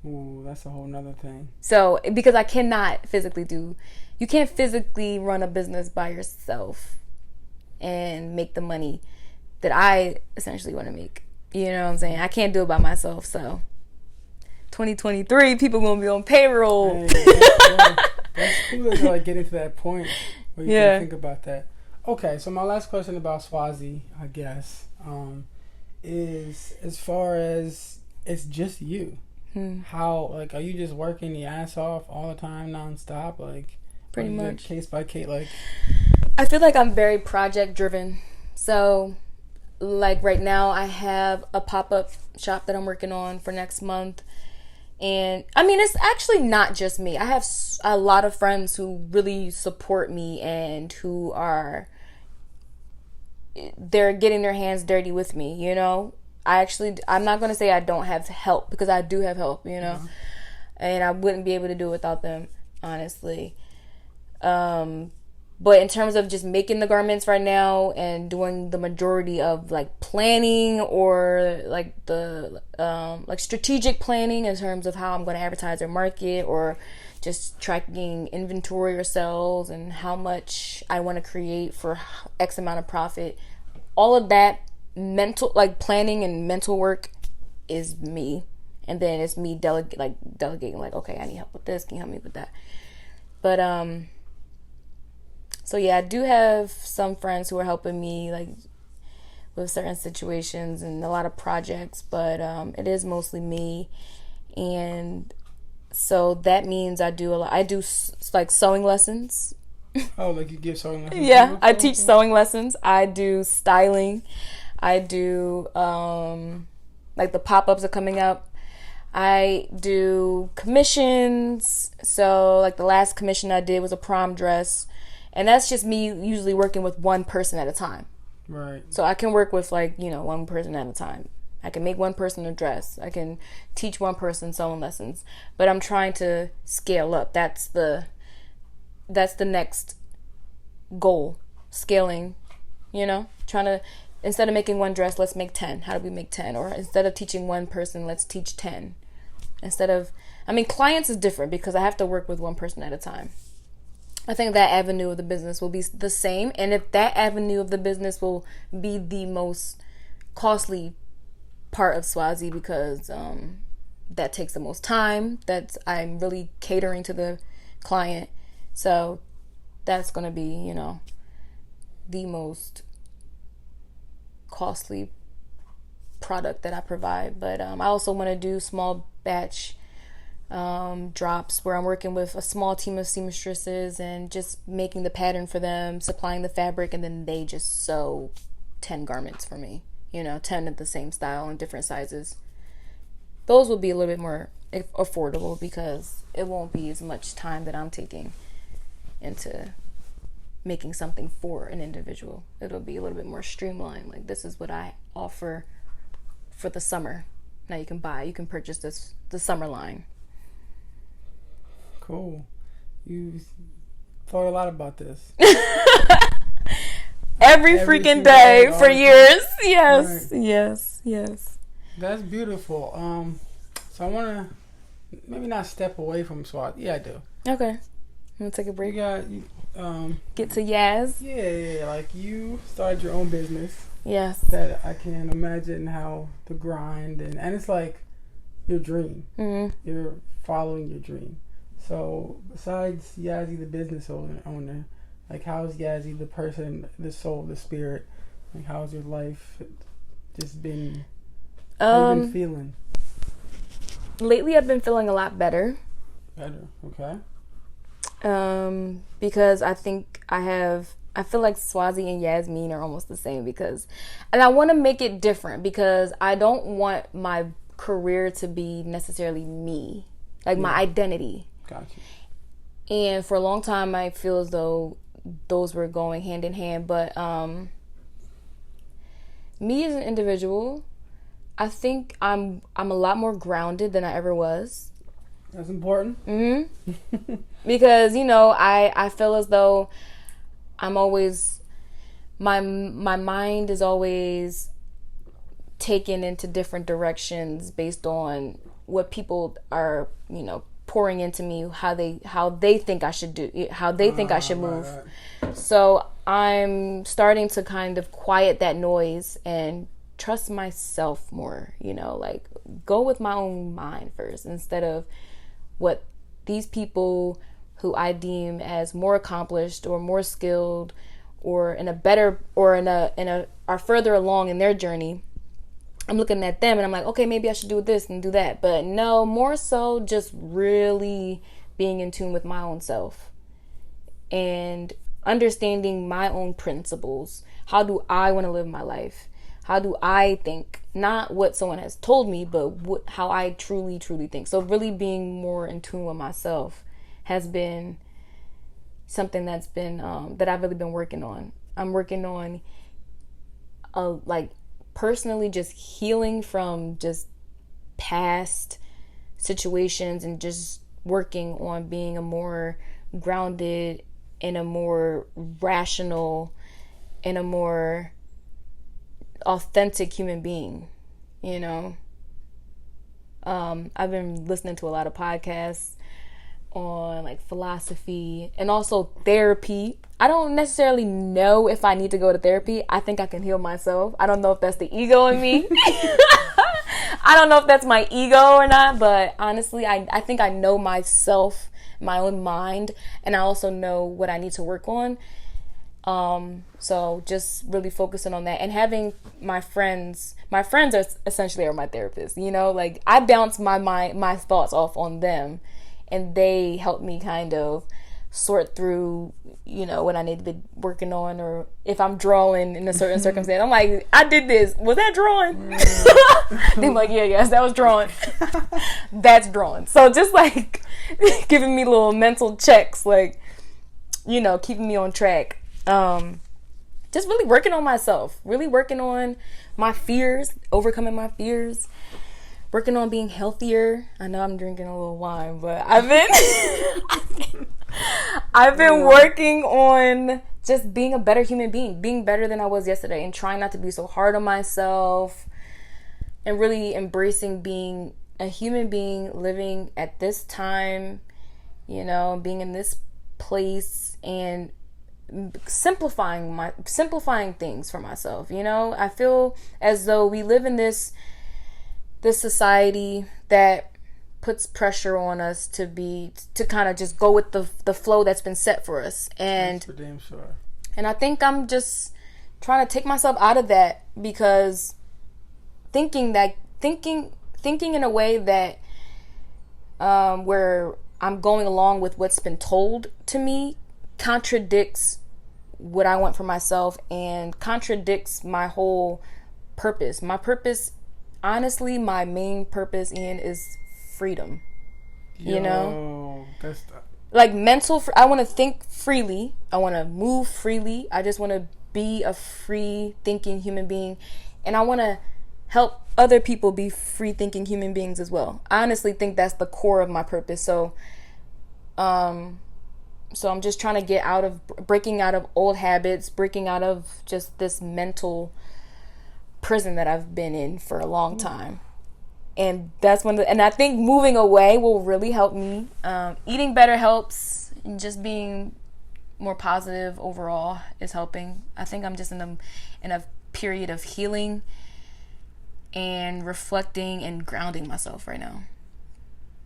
[SPEAKER 1] Ooh, that's a whole nother thing.
[SPEAKER 2] So, because I cannot you can't physically run a business by yourself and make the money that I essentially want to make. You know what I'm saying? I can't do it by myself. So 2023, people gonna be on payroll.
[SPEAKER 1] Hey, that's cool to like get into that point where you can think about that. Okay, so my last question about Swazi, I guess, is as far as it's just you. How, like, are you just working the ass off all the time, nonstop? Like,
[SPEAKER 2] pretty much
[SPEAKER 1] case by case. Like,
[SPEAKER 2] I feel like I'm very project driven. So, like right now, I have a pop-up shop that I'm working on for next month. And I mean, it's actually not just me. I have a lot of friends who really support me and they're getting their hands dirty with me, you know? I'm not going to say I don't have help, because I do have help, you know? And I wouldn't be able to do it without them, honestly. But in terms of just making the garments right now and doing the majority of like planning, or like the like strategic planning in terms of how I'm going to advertise or market, or just tracking inventory or sales and how much I want to create for X amount of profit, all of that mental, like planning and mental work, is me. And then it's me delegating, like, okay, I need help with this, can you help me with that? But so yeah, I do have some friends who are helping me like with certain situations and a lot of projects, but it is mostly me. And so that means I do like sewing lessons.
[SPEAKER 1] Oh, like you give sewing lessons?
[SPEAKER 2] Yeah, I teach sewing lessons. I do styling. I do like the pop-ups are coming up. I do commissions. So like the last commission I did was a prom dress, and that's just me usually working with one person at a time.
[SPEAKER 1] Right.
[SPEAKER 2] So I can work with like, one person at a time. I can make one person a dress. I can teach one person sewing lessons. But I'm trying to scale up. That's the next goal. Scaling, trying to, instead of making one dress, let's make 10. How do we make 10? Or instead of teaching one person, let's teach 10. Clients is different because I have to work with one person at a time. I think that avenue of the business will be the same. And if that avenue of the business will be the most costly part of Swazi because that takes the most time, I'm really catering to the client. So that's going to be, the most costly product that I provide. But I also want to do small batch drops where I'm working with a small team of seamstresses and just making the pattern for them, supplying the fabric, and then they just sew 10 garments for me, 10 of the same style and different sizes. Those will be a little bit more affordable because it won't be as much time that I'm taking into making something for an individual. It'll be a little bit more streamlined. Like, this is what I offer for the summer. Now you can purchase the summer line.
[SPEAKER 1] Cool. You thought a lot about this.
[SPEAKER 2] Every freaking day for years. Yes, right. Yes.
[SPEAKER 1] That's beautiful. So I want to maybe not step away from SWAT. Yeah, I do.
[SPEAKER 2] Okay. I'm going to take a break. Get to Yaz.
[SPEAKER 1] Yeah. Like, you started your own business.
[SPEAKER 2] Yes.
[SPEAKER 1] That I can imagine how the grind and it's like your dream.
[SPEAKER 2] Mm-hmm.
[SPEAKER 1] You're following your dream. So besides Yazzie, the business owner, like, how's Yazzie, the person, the soul, the spirit? Like, how's your life just been? How you been feeling?
[SPEAKER 2] Lately, I've been feeling a lot better.
[SPEAKER 1] Okay.
[SPEAKER 2] Because I think I feel like Swazi and Yasmeen are almost the same and I want to make it different because I don't want my career to be necessarily me, like my identity.
[SPEAKER 1] Gotcha.
[SPEAKER 2] And for a long time, I feel as though those were going hand in hand. But me as an individual, I think I'm a lot more grounded than I ever was.
[SPEAKER 1] That's important.
[SPEAKER 2] Mm-hmm. Because, I feel as though I'm always, my mind is always taken into different directions based on what people are, pouring into me, how they think I should do, how they think I should move. Right. So I'm starting to kind of quiet that noise and trust myself more, like go with my own mind first instead of what these people who I deem as more accomplished or more skilled or in a better or in a are further along in their journey. I'm looking at them and I'm like, okay, maybe I should do this and do that. But no, more so just really being in tune with my own self and understanding my own principles. How do I want to live my life? How do I think? Not what someone has told me, but how I truly, truly think. So really being more in tune with myself has been something that's been, that I've really been working on. I'm working on, personally just healing from just past situations and just working on being a more grounded and a more rational and a more authentic human being, I've been listening to a lot of podcasts on like philosophy and also therapy. I don't necessarily know if I need to go to therapy. I think I can heal myself. I don't know if that's the ego in me. I don't know if that's my ego or not, but honestly, I think I know myself, my own mind, and I also know what I need to work on. So just really focusing on that and having my friends are essentially my therapists, like I bounce my thoughts off on them and they help me kind of sort through what I need to be working on, or if I'm drawing in a certain circumstance. I'm like, I did this. Was that drawing? They're like, yes, that was drawing. That's drawing. So just like giving me little mental checks, like, keeping me on track. Just really working on myself, really working on my fears, overcoming my fears, working on being healthier. I know I'm drinking a little wine, but I've been working on just being a better human being better than I was yesterday, and trying not to be so hard on myself, and really embracing being a human being living at this time, being in this place, and simplifying things for myself. I feel as though we live in this society that puts pressure on us to kind of just go with the flow that's been set for us, and
[SPEAKER 1] that's for damn sure.
[SPEAKER 2] And I think I'm just trying to take myself out of that, because thinking in a way that where I'm going along with what's been told to me contradicts what I want for myself, and contradicts my whole purpose. My purpose, honestly, my main purpose, Ian, is freedom.
[SPEAKER 1] That's
[SPEAKER 2] like mental. I want to think freely. I want to move freely. I just want to be a free thinking human being, and I want to help other people be free thinking human beings as well. I honestly think that's the core of my purpose. So I'm just trying to breaking out of old habits, breaking out of just this mental prison that I've been in for a long time. And that's and I think moving away will really help me. Eating better helps, and just being more positive overall is helping. I think I'm just in a period of healing and reflecting and grounding myself right now.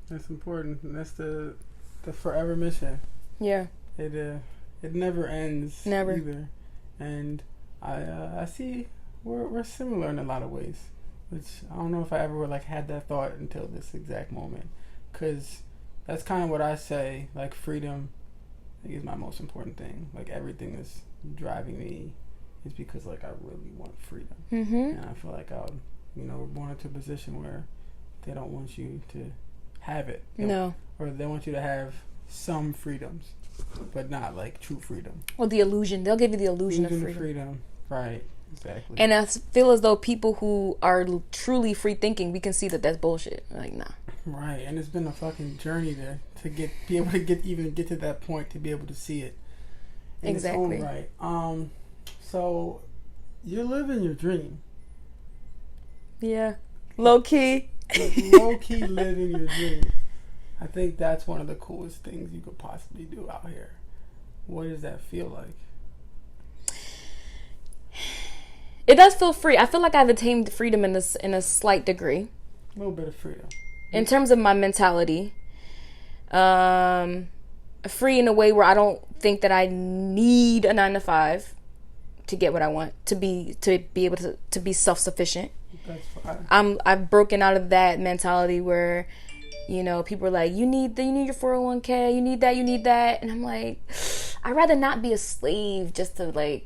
[SPEAKER 1] That's important. That's the forever mission.
[SPEAKER 2] Yeah.
[SPEAKER 1] It never ends.
[SPEAKER 2] Never.
[SPEAKER 1] Either. And I see we're similar in a lot of ways, which I don't know if I ever had that thought until this exact moment, because that's kind of what I say. Like, freedom, I think, is my most important thing. Like, everything that's driving me is because I really want freedom.
[SPEAKER 2] Mm-hmm.
[SPEAKER 1] And I feel like we're born into a position where they don't want you to have it. Or they want you to have some freedoms, but not true freedom.
[SPEAKER 2] Or the illusion. They'll give you the illusion of freedom.
[SPEAKER 1] Right. Exactly.
[SPEAKER 2] And I feel as though people who are truly free thinking, we can see that that's bullshit. Like, nah.
[SPEAKER 1] Right. And it's been a fucking journey to be able to get to that point, to be able to see it in
[SPEAKER 2] exactly.
[SPEAKER 1] its own right. So you're living your dream.
[SPEAKER 2] Yeah. Low key
[SPEAKER 1] living your dream. I think that's one of the coolest things you could possibly do out here. What does that feel like?
[SPEAKER 2] It does feel free. I feel like I've attained freedom in a slight degree.
[SPEAKER 1] A little bit of freedom.
[SPEAKER 2] In terms of my mentality. Free in a way where I don't think that I need a 9-to-5 to get what I want, to be able to be self-sufficient.
[SPEAKER 1] That's fine.
[SPEAKER 2] I've broken out of that mentality where, people are like, you need your 401k, you need that. And I'm like, I'd rather not be a slave just to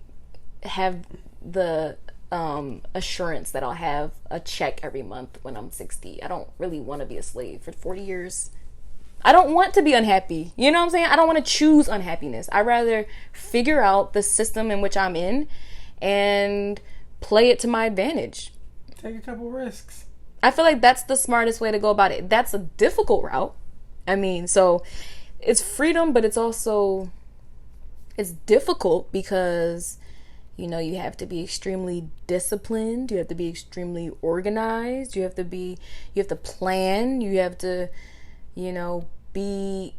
[SPEAKER 2] have the assurance that I'll have a check every month when I'm 60. I don't really want to be a slave for 40 years. I don't want to be unhappy. You know what I'm saying? I don't want to choose unhappiness. I'd rather figure out the system in which I'm in and play it to my advantage.
[SPEAKER 1] Take a couple risks.
[SPEAKER 2] I feel like that's the smartest way to go about it. That's a difficult route. So it's freedom, but it's difficult because you have to be extremely disciplined. You have to be extremely organized. You have to plan. You have to, be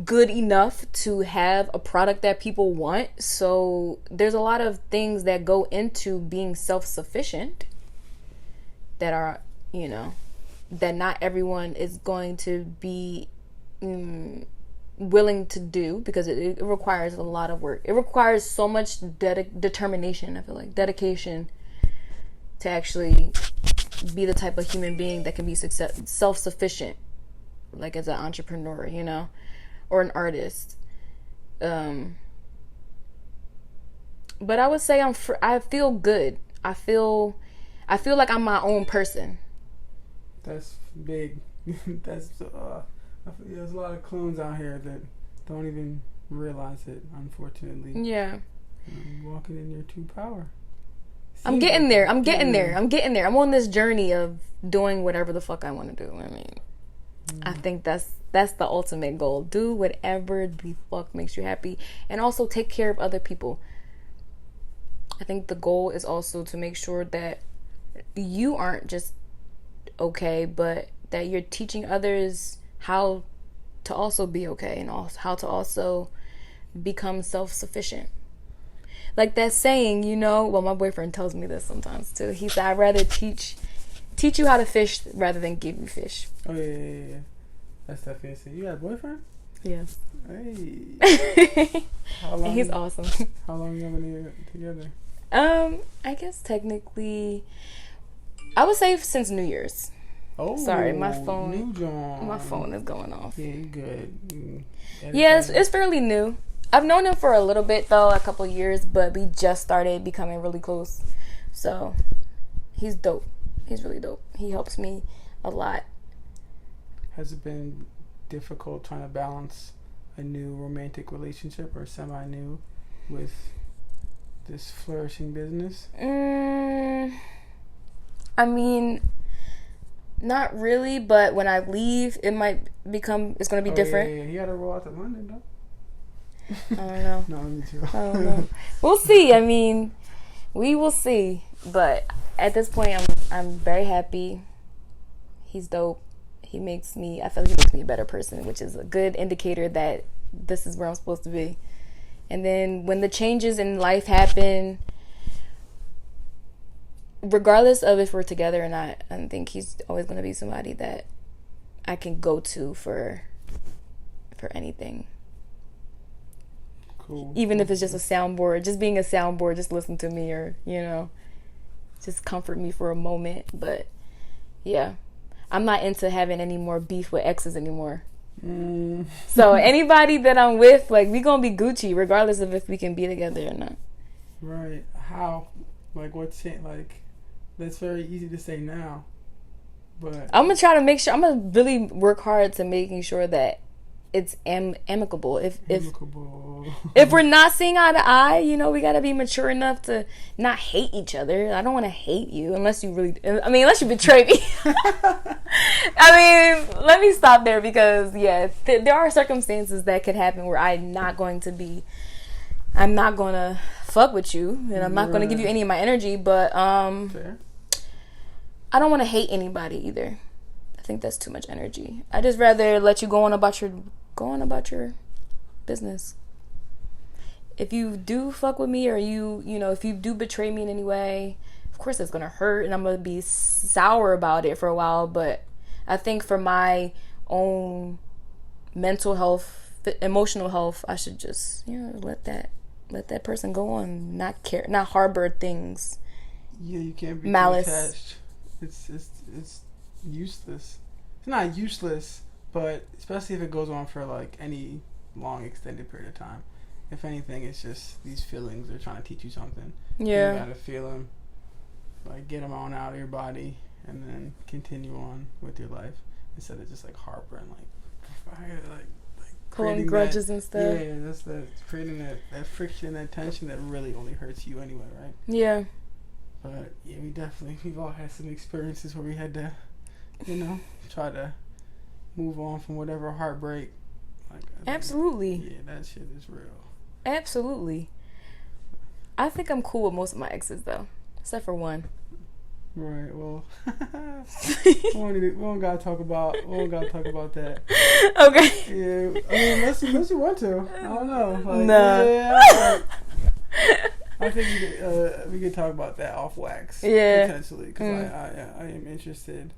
[SPEAKER 2] good enough to have a product that people want. So there's a lot of things that go into being self-sufficient that are, that not everyone is going to be willing to do, because it requires a lot of work. It requires so much determination. I feel like dedication to actually be the type of human being that can be self-sufficient, as an entrepreneur, or an artist. But I would say I feel good. I feel like I'm my own person.
[SPEAKER 1] That's big. That's there's a lot of clones out here that don't even realize it, unfortunately.
[SPEAKER 2] Yeah.
[SPEAKER 1] You're walking in your true power.
[SPEAKER 2] I'm getting there. I'm on this journey of doing whatever the fuck I want to do. I mean, I think that's the ultimate goal. Do whatever the fuck makes you happy, and also take care of other people. I think the goal is also to make sure that you aren't just okay, but that you're teaching others how to also be okay, and also how to also become self-sufficient. Like that saying, well, my boyfriend tells me this sometimes too. He said, I'd rather teach you how to fish rather than give you fish.
[SPEAKER 1] Oh, yeah. That's that fancy. You got a boyfriend?
[SPEAKER 2] Yes.
[SPEAKER 1] Hey.
[SPEAKER 2] He's awesome.
[SPEAKER 1] How long you been together?
[SPEAKER 2] I guess technically, I would say since New Year's.
[SPEAKER 1] Oh,
[SPEAKER 2] sorry, my phone is going off.
[SPEAKER 1] Yeah, you good.
[SPEAKER 2] Yeah, it's fairly new. I've known him for a little bit though, a couple years, but we just started becoming really close. So he's dope. He's really dope. He helps me a lot.
[SPEAKER 1] Has it been difficult trying to balance a new romantic relationship or semi-new with this flourishing business?
[SPEAKER 2] I mean, not really, but when I leave, it's going to be different.
[SPEAKER 1] Yeah. You got to roll out to London, though.
[SPEAKER 2] I don't know.
[SPEAKER 1] No, me too.
[SPEAKER 2] I don't know. We'll see. I mean, we will see. But at this point, I'm very happy. He's dope. I feel like he makes me a better person, which is a good indicator that this is where I'm supposed to be. And then when the changes in life happen, regardless of if we're together or not, I think he's always going to be somebody that I can go to for anything.
[SPEAKER 1] Cool.
[SPEAKER 2] Even if it's just a soundboard, just being a soundboard, just listen to me or, just comfort me for a moment. But yeah, I'm not into having any more beef with exes anymore. So anybody that I'm with, like, we gonna be Gucci regardless of if we can be together or not.
[SPEAKER 1] Right. How? Like, what's it? Like, that's very easy to say now, but
[SPEAKER 2] I'm gonna try to make sure. I'm gonna really work hard to making sure that it's amicable. If we're not seeing eye to eye, we gotta be mature enough to not hate each other. I don't want to hate you unless you betray me. I mean, let me stop there because there are circumstances that could happen where I'm not gonna fuck with you, and I'm not gonna give you any of my energy. But
[SPEAKER 1] fair.
[SPEAKER 2] I don't want to hate anybody either. I think that's too much energy. I just rather let you go on about your business. If you do fuck with me, or if you do betray me in any way, of course it's gonna hurt and I'm gonna be sour about it for a while. But I think for my own mental health, emotional health, I should just let that person go on, not care, not harbor things.
[SPEAKER 1] Yeah, you can't be
[SPEAKER 2] malice.
[SPEAKER 1] Too attached. It's useless. It's not useless, but especially if it goes on for like any long extended period of time. If anything, it's just these feelings are trying to teach you something.
[SPEAKER 2] Yeah.
[SPEAKER 1] You gotta feel them, like get them on out of your body, and then continue on with your life instead of just like harboring, like
[SPEAKER 2] pulling grudges and stuff.
[SPEAKER 1] Yeah, that's creating that friction, that tension that really only hurts you anyway, right?
[SPEAKER 2] Yeah.
[SPEAKER 1] But yeah, we've all had some experiences where we had to, try to move on from whatever heartbreak.
[SPEAKER 2] Absolutely.
[SPEAKER 1] Yeah, that shit is real.
[SPEAKER 2] Absolutely. I think I'm cool with most of my exes though, except for one.
[SPEAKER 1] Right. Well, we don't gotta talk about that.
[SPEAKER 2] Okay.
[SPEAKER 1] Yeah. I mean, unless you want to. I don't know.
[SPEAKER 2] Nah.
[SPEAKER 1] Yeah. I think we could talk about that off wax.
[SPEAKER 2] Yeah.
[SPEAKER 1] Potentially, because I am interested.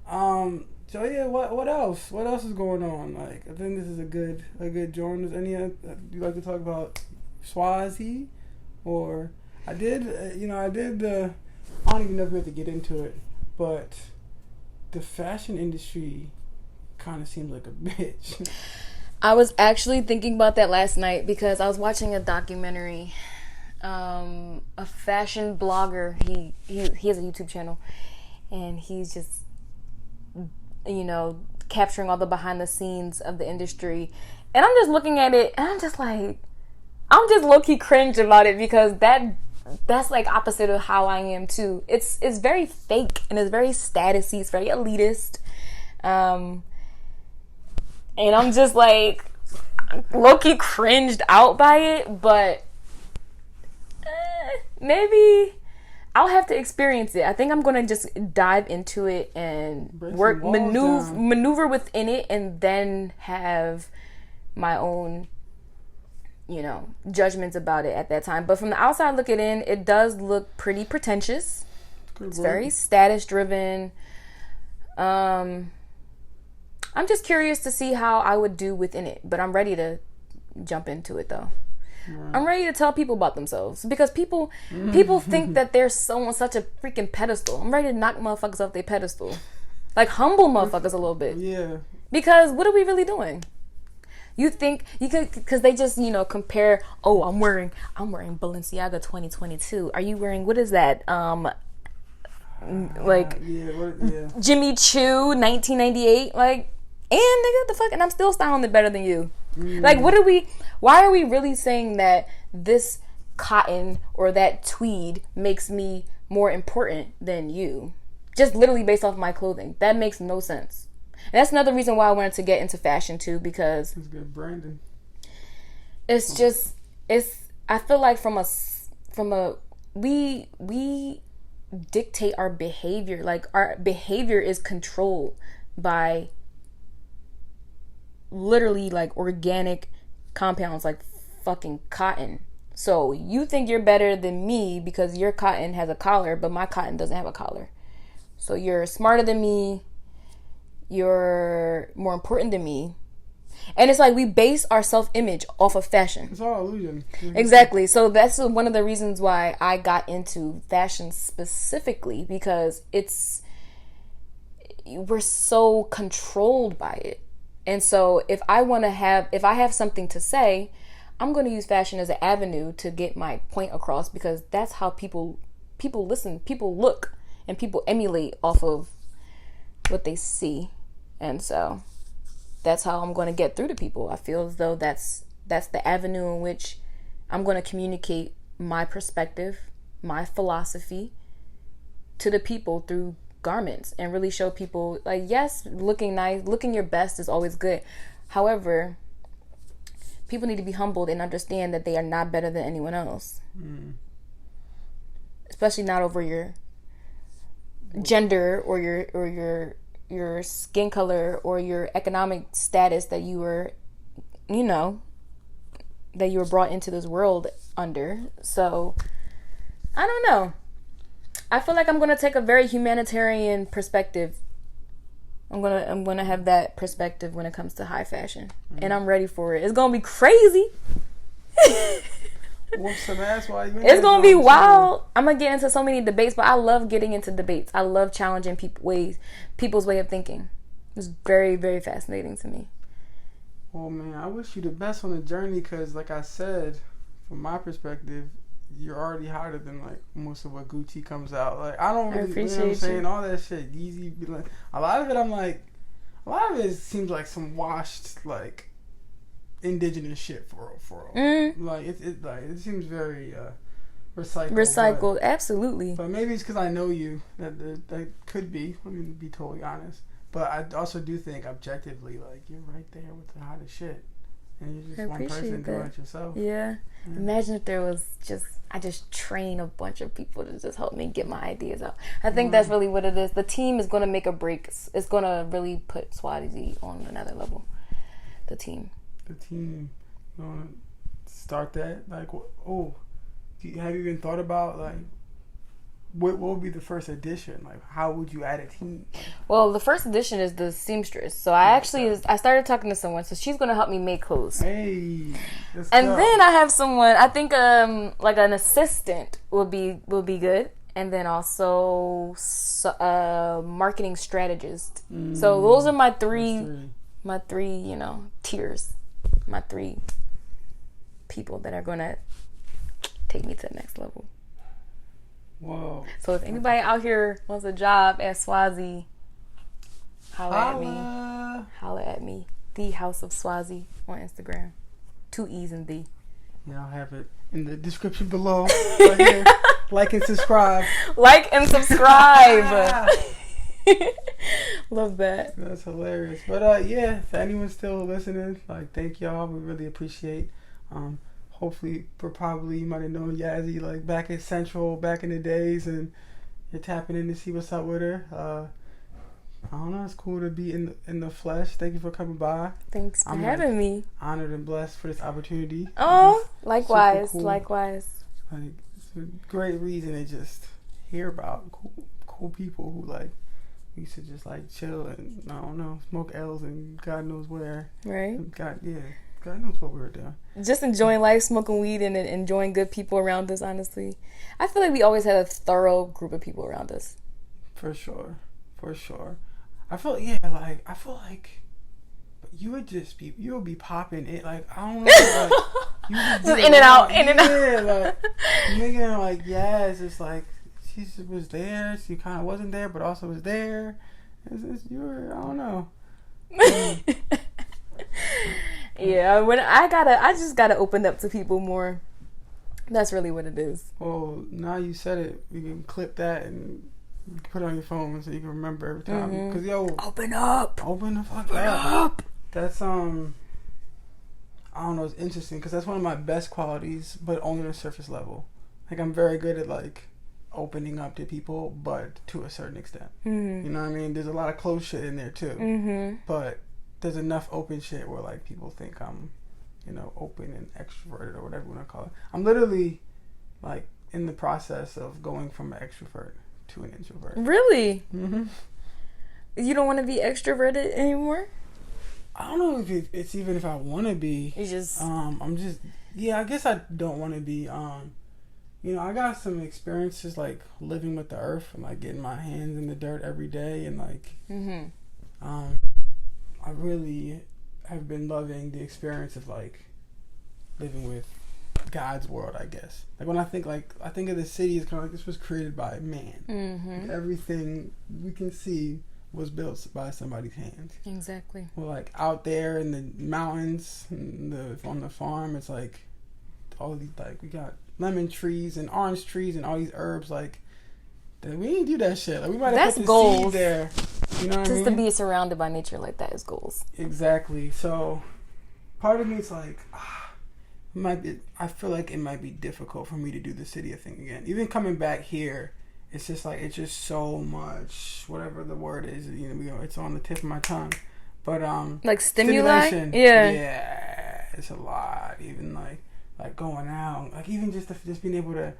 [SPEAKER 1] So yeah, what else? What else is going on? Like, I think this is a good joint. Is any you like to talk about Swazi, or I did I don't even know if we have to get into it, but the fashion industry kind of seems like a bitch.
[SPEAKER 2] I was actually thinking about that last night because I was watching a documentary a fashion blogger. He has a YouTube channel, and he's just, you know, capturing all the behind the scenes of the industry. And I'm just looking at it, and I'm just low-key cringe about it, because that's like opposite of how I am too. It's very fake, and it's very statusy. It's very elitist. And I'm just like low-key cringed out by it, but maybe I'll have to experience it. I think I'm gonna just dive into it and maneuver within it, and then have my own, you know, judgments about it at that time. But from the outside looking in, it does look pretty pretentious. It's very status driven. I'm just curious to see how I would do within it, but I'm ready to jump into it though. Right. I'm ready to tell people about themselves, because people think that they're so on such a freaking pedestal. I'm ready to knock motherfuckers off their pedestal, like humble motherfuckers a little bit.
[SPEAKER 1] Yeah.
[SPEAKER 2] Because what are we really doing? You think you could, because they just, you know, compare. Oh, I'm wearing Balenciaga 2022. Are you wearing, what is that? Jimmy Choo 1998. Like, and nigga, what the fuck? And I'm still styling it better than you. Like, why are we really saying that this cotton or that tweed makes me more important than you? Just literally based off my clothing. That makes no sense. And that's another reason why I wanted to get into fashion too, because
[SPEAKER 1] it's good branding.
[SPEAKER 2] It's just, I feel like we dictate our behavior. Like, our behavior is controlled by literally like organic compounds, like fucking cotton. So you think you're better than me because your cotton has a collar, but my cotton doesn't have a collar. So you're smarter than me, you're more important than me. And it's like we base our self-image off of fashion.
[SPEAKER 1] It's all illusion.
[SPEAKER 2] Exactly. So that's one of the reasons why I got into fashion specifically, because we're so controlled by it. And so if I have something to say, I'm going to use fashion as an avenue to get my point across, because that's how people listen, people look, and people emulate off of what they see. And so that's how I'm going to get through to people. I feel as though that's the avenue in which I'm going to communicate my perspective, my philosophy to the people through garments, and really show people, like, yes, looking nice, looking your best is always good. However, people need to be humbled and understand that they are not better than anyone else. Especially not over your gender or your skin color or your economic status that you were brought into this world under. So I don't know. I feel like I'm gonna take a very humanitarian perspective. I'm gonna have that perspective when it comes to high fashion, and I'm ready for it. It's gonna be crazy.
[SPEAKER 1] Whoop some ass while you in
[SPEAKER 2] It's gonna be wild. I'm gonna get into so many debates, but I love getting into debates. I love challenging people's way of thinking. It's very, very fascinating to me.
[SPEAKER 1] Well, man, I wish you the best on the journey, because, like I said, from my perspective, you're already hotter than like most of what Gucci comes out. Like, I don't really, you know what I'm saying? All that shit, Yeezy, like, a lot of it seems like some washed, like, indigenous shit for real. Like, it seems very recycled.
[SPEAKER 2] Absolutely.
[SPEAKER 1] But maybe it's because I know you. That could be. Let me be totally honest. But I also do think objectively, like, you're right there with the hottest shit. And you're just one person doing it yourself.
[SPEAKER 2] Yeah. Imagine if there was I just train a bunch of people to just help me get my ideas out. I think that's really what it is. The team is going to make a break. It's going to really put Swazi on another level. The team. You want to start that? Like,
[SPEAKER 1] have you even thought about, like, what would be the first edition? Like, how would you add a team?
[SPEAKER 2] Well, the first edition is the seamstress. So I started talking to someone, so she's gonna help me make clothes.
[SPEAKER 1] Hey,
[SPEAKER 2] and then I have someone. I think like an assistant would be good, and then also marketing strategist. So those are my three, tiers. My three people that are gonna take me to the next level.
[SPEAKER 1] Whoa.
[SPEAKER 2] So if anybody out here wants a job at Swazi, holla at me. The House of Swazi on Instagram. 2 E's and the.
[SPEAKER 1] Yeah, I'll have it in the description below. Right here. Like and subscribe.
[SPEAKER 2] Like and subscribe. Love that.
[SPEAKER 1] That's hilarious. But yeah, if anyone's still listening, like, thank y'all. We really appreciate. Hopefully, you might have known Yazzie like back at Central back in the days, and you're tapping in to see what's up with her. I don't know. It's cool to be in the flesh. Thank you for coming by.
[SPEAKER 2] Thanks for having me.
[SPEAKER 1] Honored and blessed for this opportunity.
[SPEAKER 2] Oh, likewise,
[SPEAKER 1] cool.
[SPEAKER 2] Likewise.
[SPEAKER 1] Like, it's a great reason to just hear about cool people who like used to just like chill and I don't know, smoke L's and God knows where.
[SPEAKER 2] Right.
[SPEAKER 1] God knows what we were doing. Just
[SPEAKER 2] enjoying life, smoking weed, and enjoying good people around us. Honestly, I feel like we always had a thorough group of people around us.
[SPEAKER 1] For sure. I feel like you would be popping it, like, I don't know, like, you would
[SPEAKER 2] just in and out.
[SPEAKER 1] Yeah, like, nigga, like, yeah, it's just like, she was there, she kind of wasn't there, but also was there. I don't know.
[SPEAKER 2] Yeah, I just gotta open up to people more. That's really what it is.
[SPEAKER 1] Well, now you said it, we can clip that and put it on your phone so you can remember every time. Cause
[SPEAKER 2] open up.
[SPEAKER 1] Open the fuck up. That's I don't know. It's interesting because that's one of my best qualities, but only on a surface level. Like, I'm very good at like opening up to people, but to a certain extent. You know what I mean? There's a lot of close shit in there too, but there's enough open shit where like people think I'm, open and extroverted or whatever you want to call it. I'm literally like in the process of going from an extrovert to an introvert.
[SPEAKER 2] Really? You don't want to be extroverted anymore?
[SPEAKER 1] I don't know if it's even if I want to be.
[SPEAKER 2] You just
[SPEAKER 1] I guess I don't want to be. I got some experiences like living with the earth and like getting my hands in the dirt every day, and like I really have been loving the experience of like living with God's world, I guess. Like, when I think of the city as kind of like this was created by man. Like, everything we can see was built by somebody's hands.
[SPEAKER 2] Exactly.
[SPEAKER 1] Well, like out there in the mountains, on the farm, it's like all these, like, we got lemon trees and orange trees and all these herbs. Like, we didn't do that shit. Like, we might have put the seed there. You know what I mean?
[SPEAKER 2] Just to be surrounded by nature like that is goals.
[SPEAKER 1] Exactly. So part of me is like, I feel like it might be difficult for me to do the city thing again. Even coming back here, it's just like, it's just so much, whatever the word is, it's on the tip of my tongue. But
[SPEAKER 2] like stimuli?
[SPEAKER 1] Yeah, it's a lot. Even like going out, like even just being able to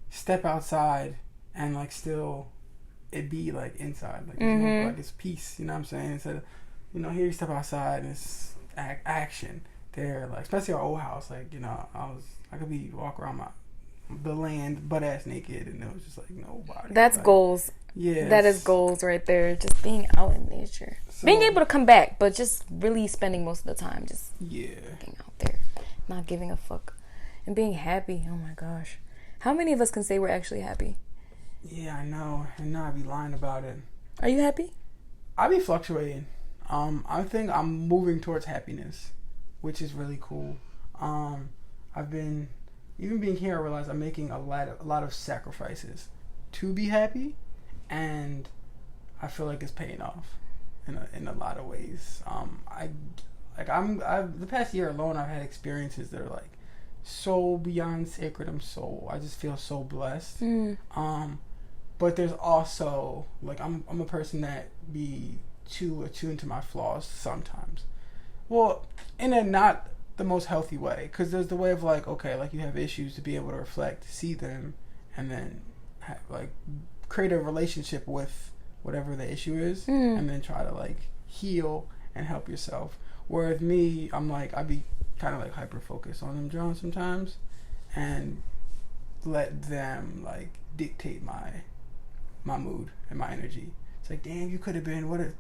[SPEAKER 1] step outside and like still it be like inside, like, like it's peace. You know what I'm saying? Instead of, here you step outside and it's action. There, like, especially our old house, like, I could walk around the land butt ass naked, and it was just like nobody.
[SPEAKER 2] That's
[SPEAKER 1] like,
[SPEAKER 2] goals.
[SPEAKER 1] Yeah,
[SPEAKER 2] that is goals right there. Just being out in nature, being able to come back, but just really spending most of the time just being out there, not giving a fuck, and being happy. Oh my gosh, how many of us can say we're actually happy? Yeah, I know, and now I be lying about it. Are you happy? I be fluctuating. I think I'm moving towards happiness, which is really cool. I've been, even being here, I realize I'm making a lot of sacrifices to be happy, and I feel like it's paying off in a lot of ways. The past year alone, I've had experiences that are like so beyond sacred. I just feel so blessed. But there's also like I'm a person that be too attuned to my flaws sometimes. Well, in a not the most healthy way, because there's the way of like, okay, like, you have issues, to be able to reflect, see them, and then create a relationship with whatever the issue is, and then try to like heal and help yourself. Whereas me, I'm like, I be kind of like hyper focused on them John sometimes, and let them like dictate my mood and my energy. It's like, damn, you could have been what if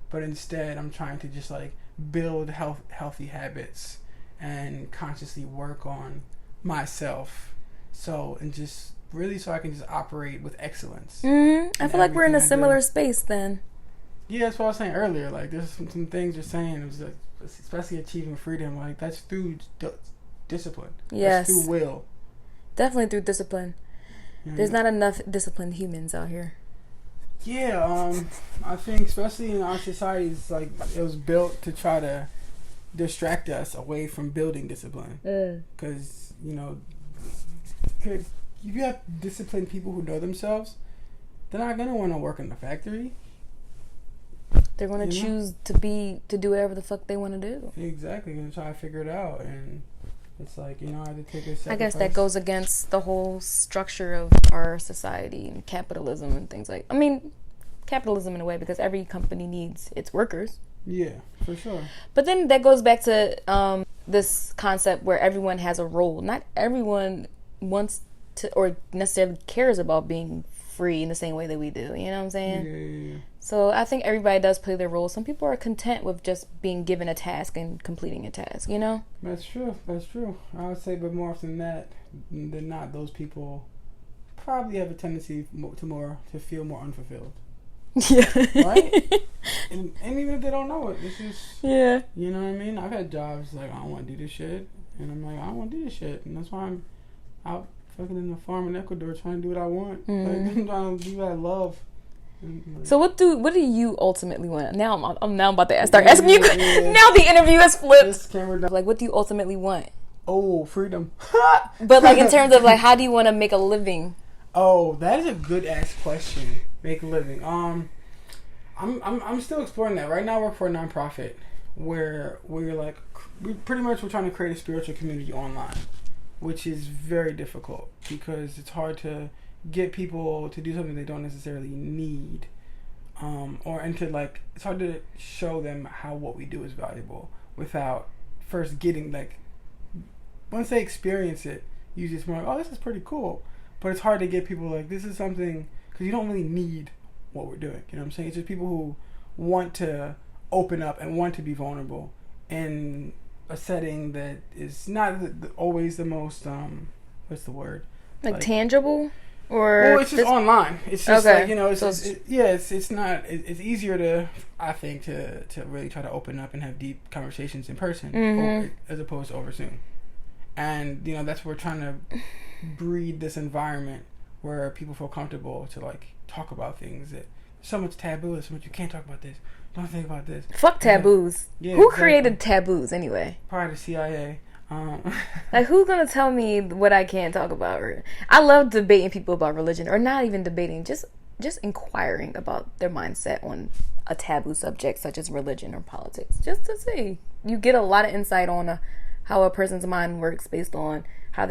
[SPEAKER 2] but instead I'm trying to just like build healthy habits and consciously work on
[SPEAKER 1] myself. So, and just really so I can just operate with excellence.
[SPEAKER 2] I feel like we're in a similar space then.
[SPEAKER 1] Yeah, that's what I was saying earlier. Like, there's some things you're saying, it was like, especially achieving freedom, like, that's through discipline.
[SPEAKER 2] Yes.
[SPEAKER 1] That's through will.
[SPEAKER 2] Definitely through discipline. There's not enough disciplined humans out here.
[SPEAKER 1] Yeah, I think especially in our societies, like, it was built to try to distract us away from building discipline. Because, you know, if you have disciplined people who know themselves, they're not going to want to work in the factory.
[SPEAKER 2] They're going to choose to do whatever the fuck they want to do.
[SPEAKER 1] Exactly. Going to try to figure it out. And it's like, you know, I have to take a sacrifice.
[SPEAKER 2] I guess that goes against the whole structure of our society and capitalism and things like... I mean, capitalism in a way, because every company needs its workers.
[SPEAKER 1] Yeah, for sure.
[SPEAKER 2] But then that goes back to this concept where everyone has a role. Not everyone wants to or necessarily cares about being free in the same way that we do. You know what I'm saying?
[SPEAKER 1] Yeah.
[SPEAKER 2] So I think everybody does play their role. Some people are content with just being given a task and completing a task, you know?
[SPEAKER 1] That's true. I would say, but more often than not, those people probably have a tendency to feel more unfulfilled.
[SPEAKER 2] Yeah.
[SPEAKER 1] Right? and even if they don't know it, it's just...
[SPEAKER 2] Yeah.
[SPEAKER 1] You know what I mean? I've had jobs like, I don't want to do this shit. And I'm like, I don't want to do this shit. And that's why I'm out fucking in the farm in Ecuador trying to do what I want. Like, I'm trying to do what I love. Like,
[SPEAKER 2] so what do you ultimately want? Now I'm about to start asking you. Now the interview has flipped. Like, what do you ultimately want?
[SPEAKER 1] Oh, freedom.
[SPEAKER 2] But like in terms of like, how do you want to make a living?
[SPEAKER 1] Oh, that is a good ass question. Make a living. I'm still exploring that. Right now, I work for a nonprofit where we're trying to create a spiritual community online, which is very difficult because it's hard to get people to do something they don't necessarily need, it's hard to show them how what we do is valuable without first getting once they experience it, you just more like, oh, this is pretty cool. But it's hard to get people like, this is something, because you don't really need what we're doing. You know what I'm saying? It's just people who want to open up and want to be vulnerable in a setting that is not always the most, what's the word?
[SPEAKER 2] Like tangible? Or
[SPEAKER 1] well, it's just online. It's just
[SPEAKER 2] okay.
[SPEAKER 1] Like, you know, it's not, it's easier to, I think, to really try to open up and have deep conversations in person as opposed to over Zoom. And, you know, that's what we're trying to breed this environment where people feel comfortable to like talk about things that so much taboo, so much you can't talk about this, don't think about this.
[SPEAKER 2] Fuck taboos.
[SPEAKER 1] Yeah,
[SPEAKER 2] who created taboos anyway?
[SPEAKER 1] Probably the CIA.
[SPEAKER 2] Like, who's gonna tell me what I can't talk about? I love debating people about religion, or not even debating, just inquiring about their mindset on a taboo subject such as religion or politics, just to see. You get a lot of insight on how a person's mind works based on how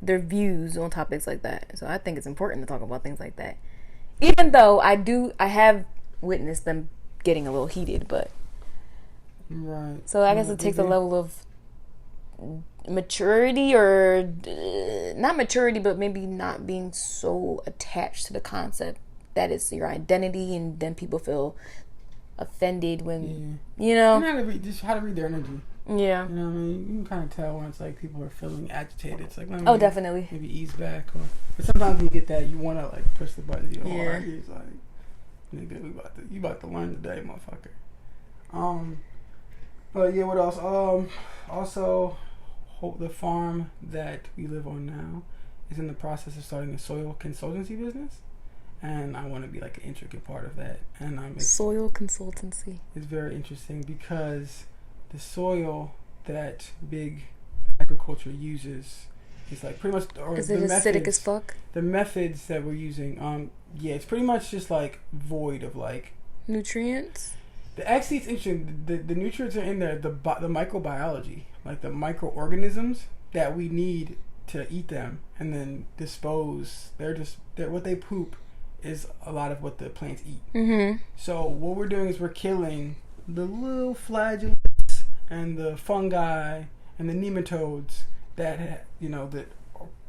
[SPEAKER 2] their views on topics like that. So I think it's important to talk about things like that, even though I have witnessed them getting a little heated. But
[SPEAKER 1] right.
[SPEAKER 2] So I guess it takes a level of maturity, or not maturity, but maybe not being so attached to the concept that it's your identity, and then people feel offended when you know.
[SPEAKER 1] Just how to read their energy.
[SPEAKER 2] Yeah.
[SPEAKER 1] You know what I mean? You can kind of tell when it's like people are feeling agitated. It's like,
[SPEAKER 2] definitely. Maybe
[SPEAKER 1] ease back. But sometimes when you get that, you want to like push the button. You know, it's like, nigga, you about to learn today, motherfucker. But yeah, what else? Also, the farm that we live on now is in the process of starting a soil consultancy business, and I want to be like an intricate part of that. And
[SPEAKER 2] soil consultancy
[SPEAKER 1] is very interesting because the soil that big agriculture uses is like pretty much, or
[SPEAKER 2] is it acidic as fuck?
[SPEAKER 1] The methods that we're using, it's pretty much just like void of like
[SPEAKER 2] nutrients.
[SPEAKER 1] Actually, it's interesting. The nutrients are in there. The microbiology, like the microorganisms that we need to eat them and then dispose. What they poop is a lot of what the plants eat. Mm-hmm. So what we're doing is we're killing the little flagellates and the fungi and the nematodes that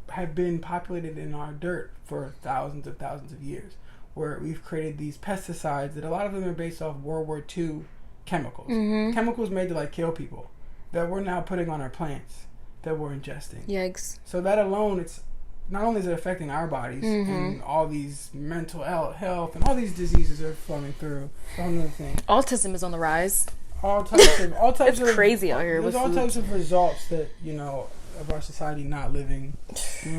[SPEAKER 1] have been populated in our dirt for thousands of years. Where we've created these pesticides that a lot of them are based off World War II chemicals. Mm-hmm. Chemicals made to like kill people that we're now putting on our plants. that we're ingesting.
[SPEAKER 2] Yikes.
[SPEAKER 1] So that alone, it's not only is it affecting our bodies
[SPEAKER 2] Mm-hmm.
[SPEAKER 1] and all these mental health and all these diseases are flowing through. That's another thing.
[SPEAKER 2] Autism is on the rise.
[SPEAKER 1] All types
[SPEAKER 2] It's crazy out here.
[SPEAKER 1] There's all types of results that, you know, of our society not living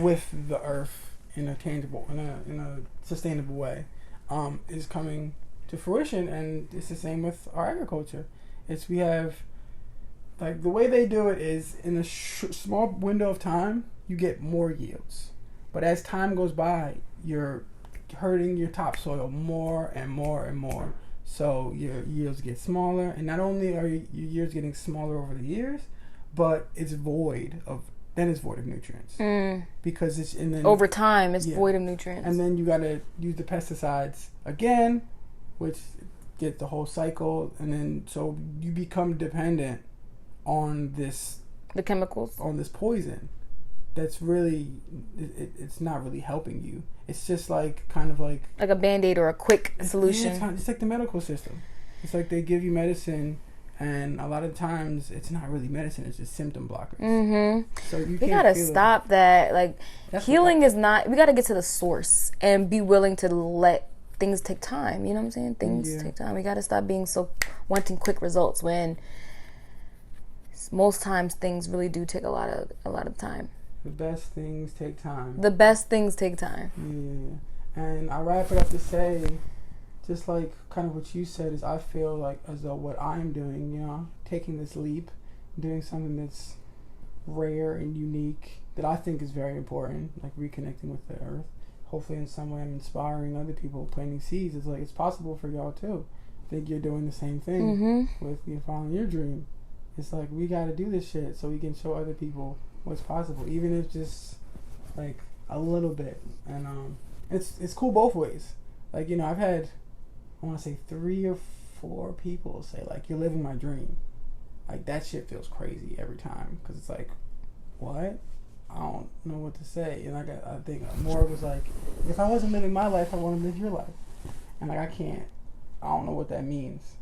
[SPEAKER 1] with the earth in a tangible, in a sustainable way, is coming to fruition. And it's the same with our agriculture. We have, like, the way they do it is in a small window of time, you get more yields. But as time goes by, you're hurting your topsoil more and more and more. So your yields get smaller, and not only are your yields getting smaller over the years, but it's void of nutrients because it's over
[SPEAKER 2] time it's void of nutrients.
[SPEAKER 1] And then you gotta use the pesticides again, which get the whole cycle, and then so you become dependent on the
[SPEAKER 2] chemicals,
[SPEAKER 1] on this poison. That's really it's not really helping you. It's just like kind of like
[SPEAKER 2] a Band-Aid or a quick solution.
[SPEAKER 1] Yeah, it's like the medical system. It's like they give you medicine, and a lot of times it's not really medicine. It's just symptom blockers.
[SPEAKER 2] Mm-hmm.
[SPEAKER 1] So we
[SPEAKER 2] gotta stop that. Like, healing is not. We gotta get to the source and be willing to let things take time. You know what I'm saying? Things take time. We gotta stop being so wanting quick results when most times things really do take a lot of time.
[SPEAKER 1] The best things take time. Yeah. And I wrap it up to say, just like kind of what you said, is I feel like as though what I'm doing, you know, taking this leap, doing something that's rare and unique that I think is very important, like reconnecting with the earth. Hopefully in some way I'm inspiring other people, planting seeds. It's like it's possible for y'all too. I think you're doing the same thing with you following your dream. It's like we got to do this shit so we can show other people what's possible, even if just like a little bit. And it's cool both ways. Like, you know, I've had, I want to say 3 or 4 people say like, you're living my dream. Like, that shit feels crazy every time, because it's like, what? I don't know what to say. And like I think more was like, if I wasn't living my life, I want to live your life. And like I don't know what that means.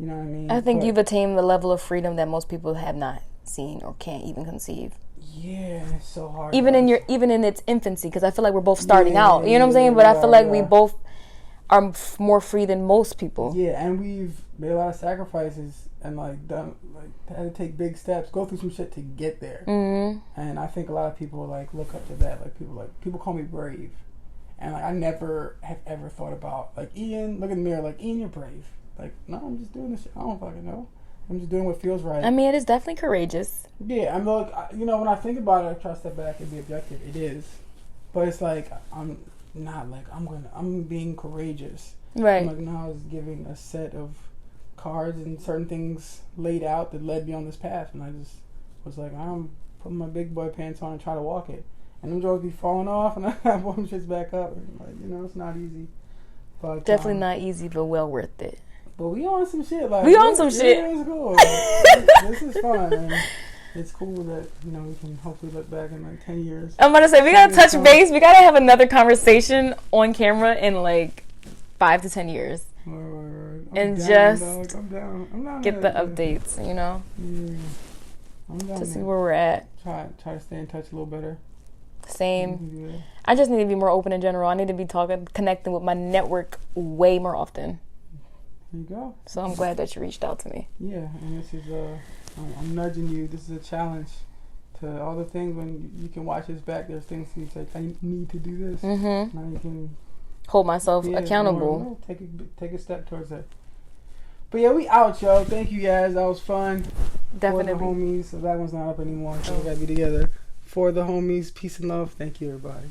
[SPEAKER 1] You know what I mean?
[SPEAKER 2] I think you've attained the level of freedom that most people have not seen or can't even conceive.
[SPEAKER 1] Yeah, it's so hard.
[SPEAKER 2] Even in its infancy, because I feel like we're both starting out. You know what I'm saying? But I feel like we both are more free than most people.
[SPEAKER 1] Yeah, and we've made a lot of sacrifices and like done, like had to take big steps, go through some shit to get there. Mm-hmm. And I think a lot of people like look up to that. Like people call me brave, and like I never have ever thought about like Ian. Look in the mirror, like Ian, you're brave. Like, no, I'm just doing this shit. I don't fucking know. I'm just doing what feels right.
[SPEAKER 2] I mean, it is definitely courageous.
[SPEAKER 1] Yeah, I'm like, you know, when I think about it, I try to step back and be objective. It is, but it's like I'm not like I'm being courageous.
[SPEAKER 2] Right.
[SPEAKER 1] I'm like, no, I was giving a set of cards and certain things laid out that led me on this path, and I just was like, I'm putting my big boy pants on and try to walk it, and them joints be falling off, and I pull them shits back up, and like, you know, it's not easy. But
[SPEAKER 2] definitely not easy, but well worth it.
[SPEAKER 1] But we on some shit. Like,
[SPEAKER 2] we on some shit.
[SPEAKER 1] It's cool. Like, this is fun. And it's cool that, you know, we can hopefully look back in like 10 years.
[SPEAKER 2] I'm gonna say, we gotta touch base. We gotta have another conversation on camera in like 5 to 10 years. And just
[SPEAKER 1] I'm down
[SPEAKER 2] get the updates, you know?
[SPEAKER 1] Yeah. I'm down
[SPEAKER 2] to see where we're at.
[SPEAKER 1] Try to stay in touch a little better.
[SPEAKER 2] Same. I just need to be more open in general. I need to be connecting with my network way more often.
[SPEAKER 1] There you go.
[SPEAKER 2] So I'm glad that you reached out to me.
[SPEAKER 1] Yeah, and this is I'm nudging you. This is a challenge to all the things when you can watch this back. There's things you say, I need to do this. Mm-hmm. Now you can
[SPEAKER 2] hold myself accountable.
[SPEAKER 1] Take a step towards that. But yeah, we out, yo. Thank you guys. That was fun.
[SPEAKER 2] Definitely.
[SPEAKER 1] For the homies. So that one's not up anymore. So we gotta be together. For the homies, peace and love. Thank you, everybody.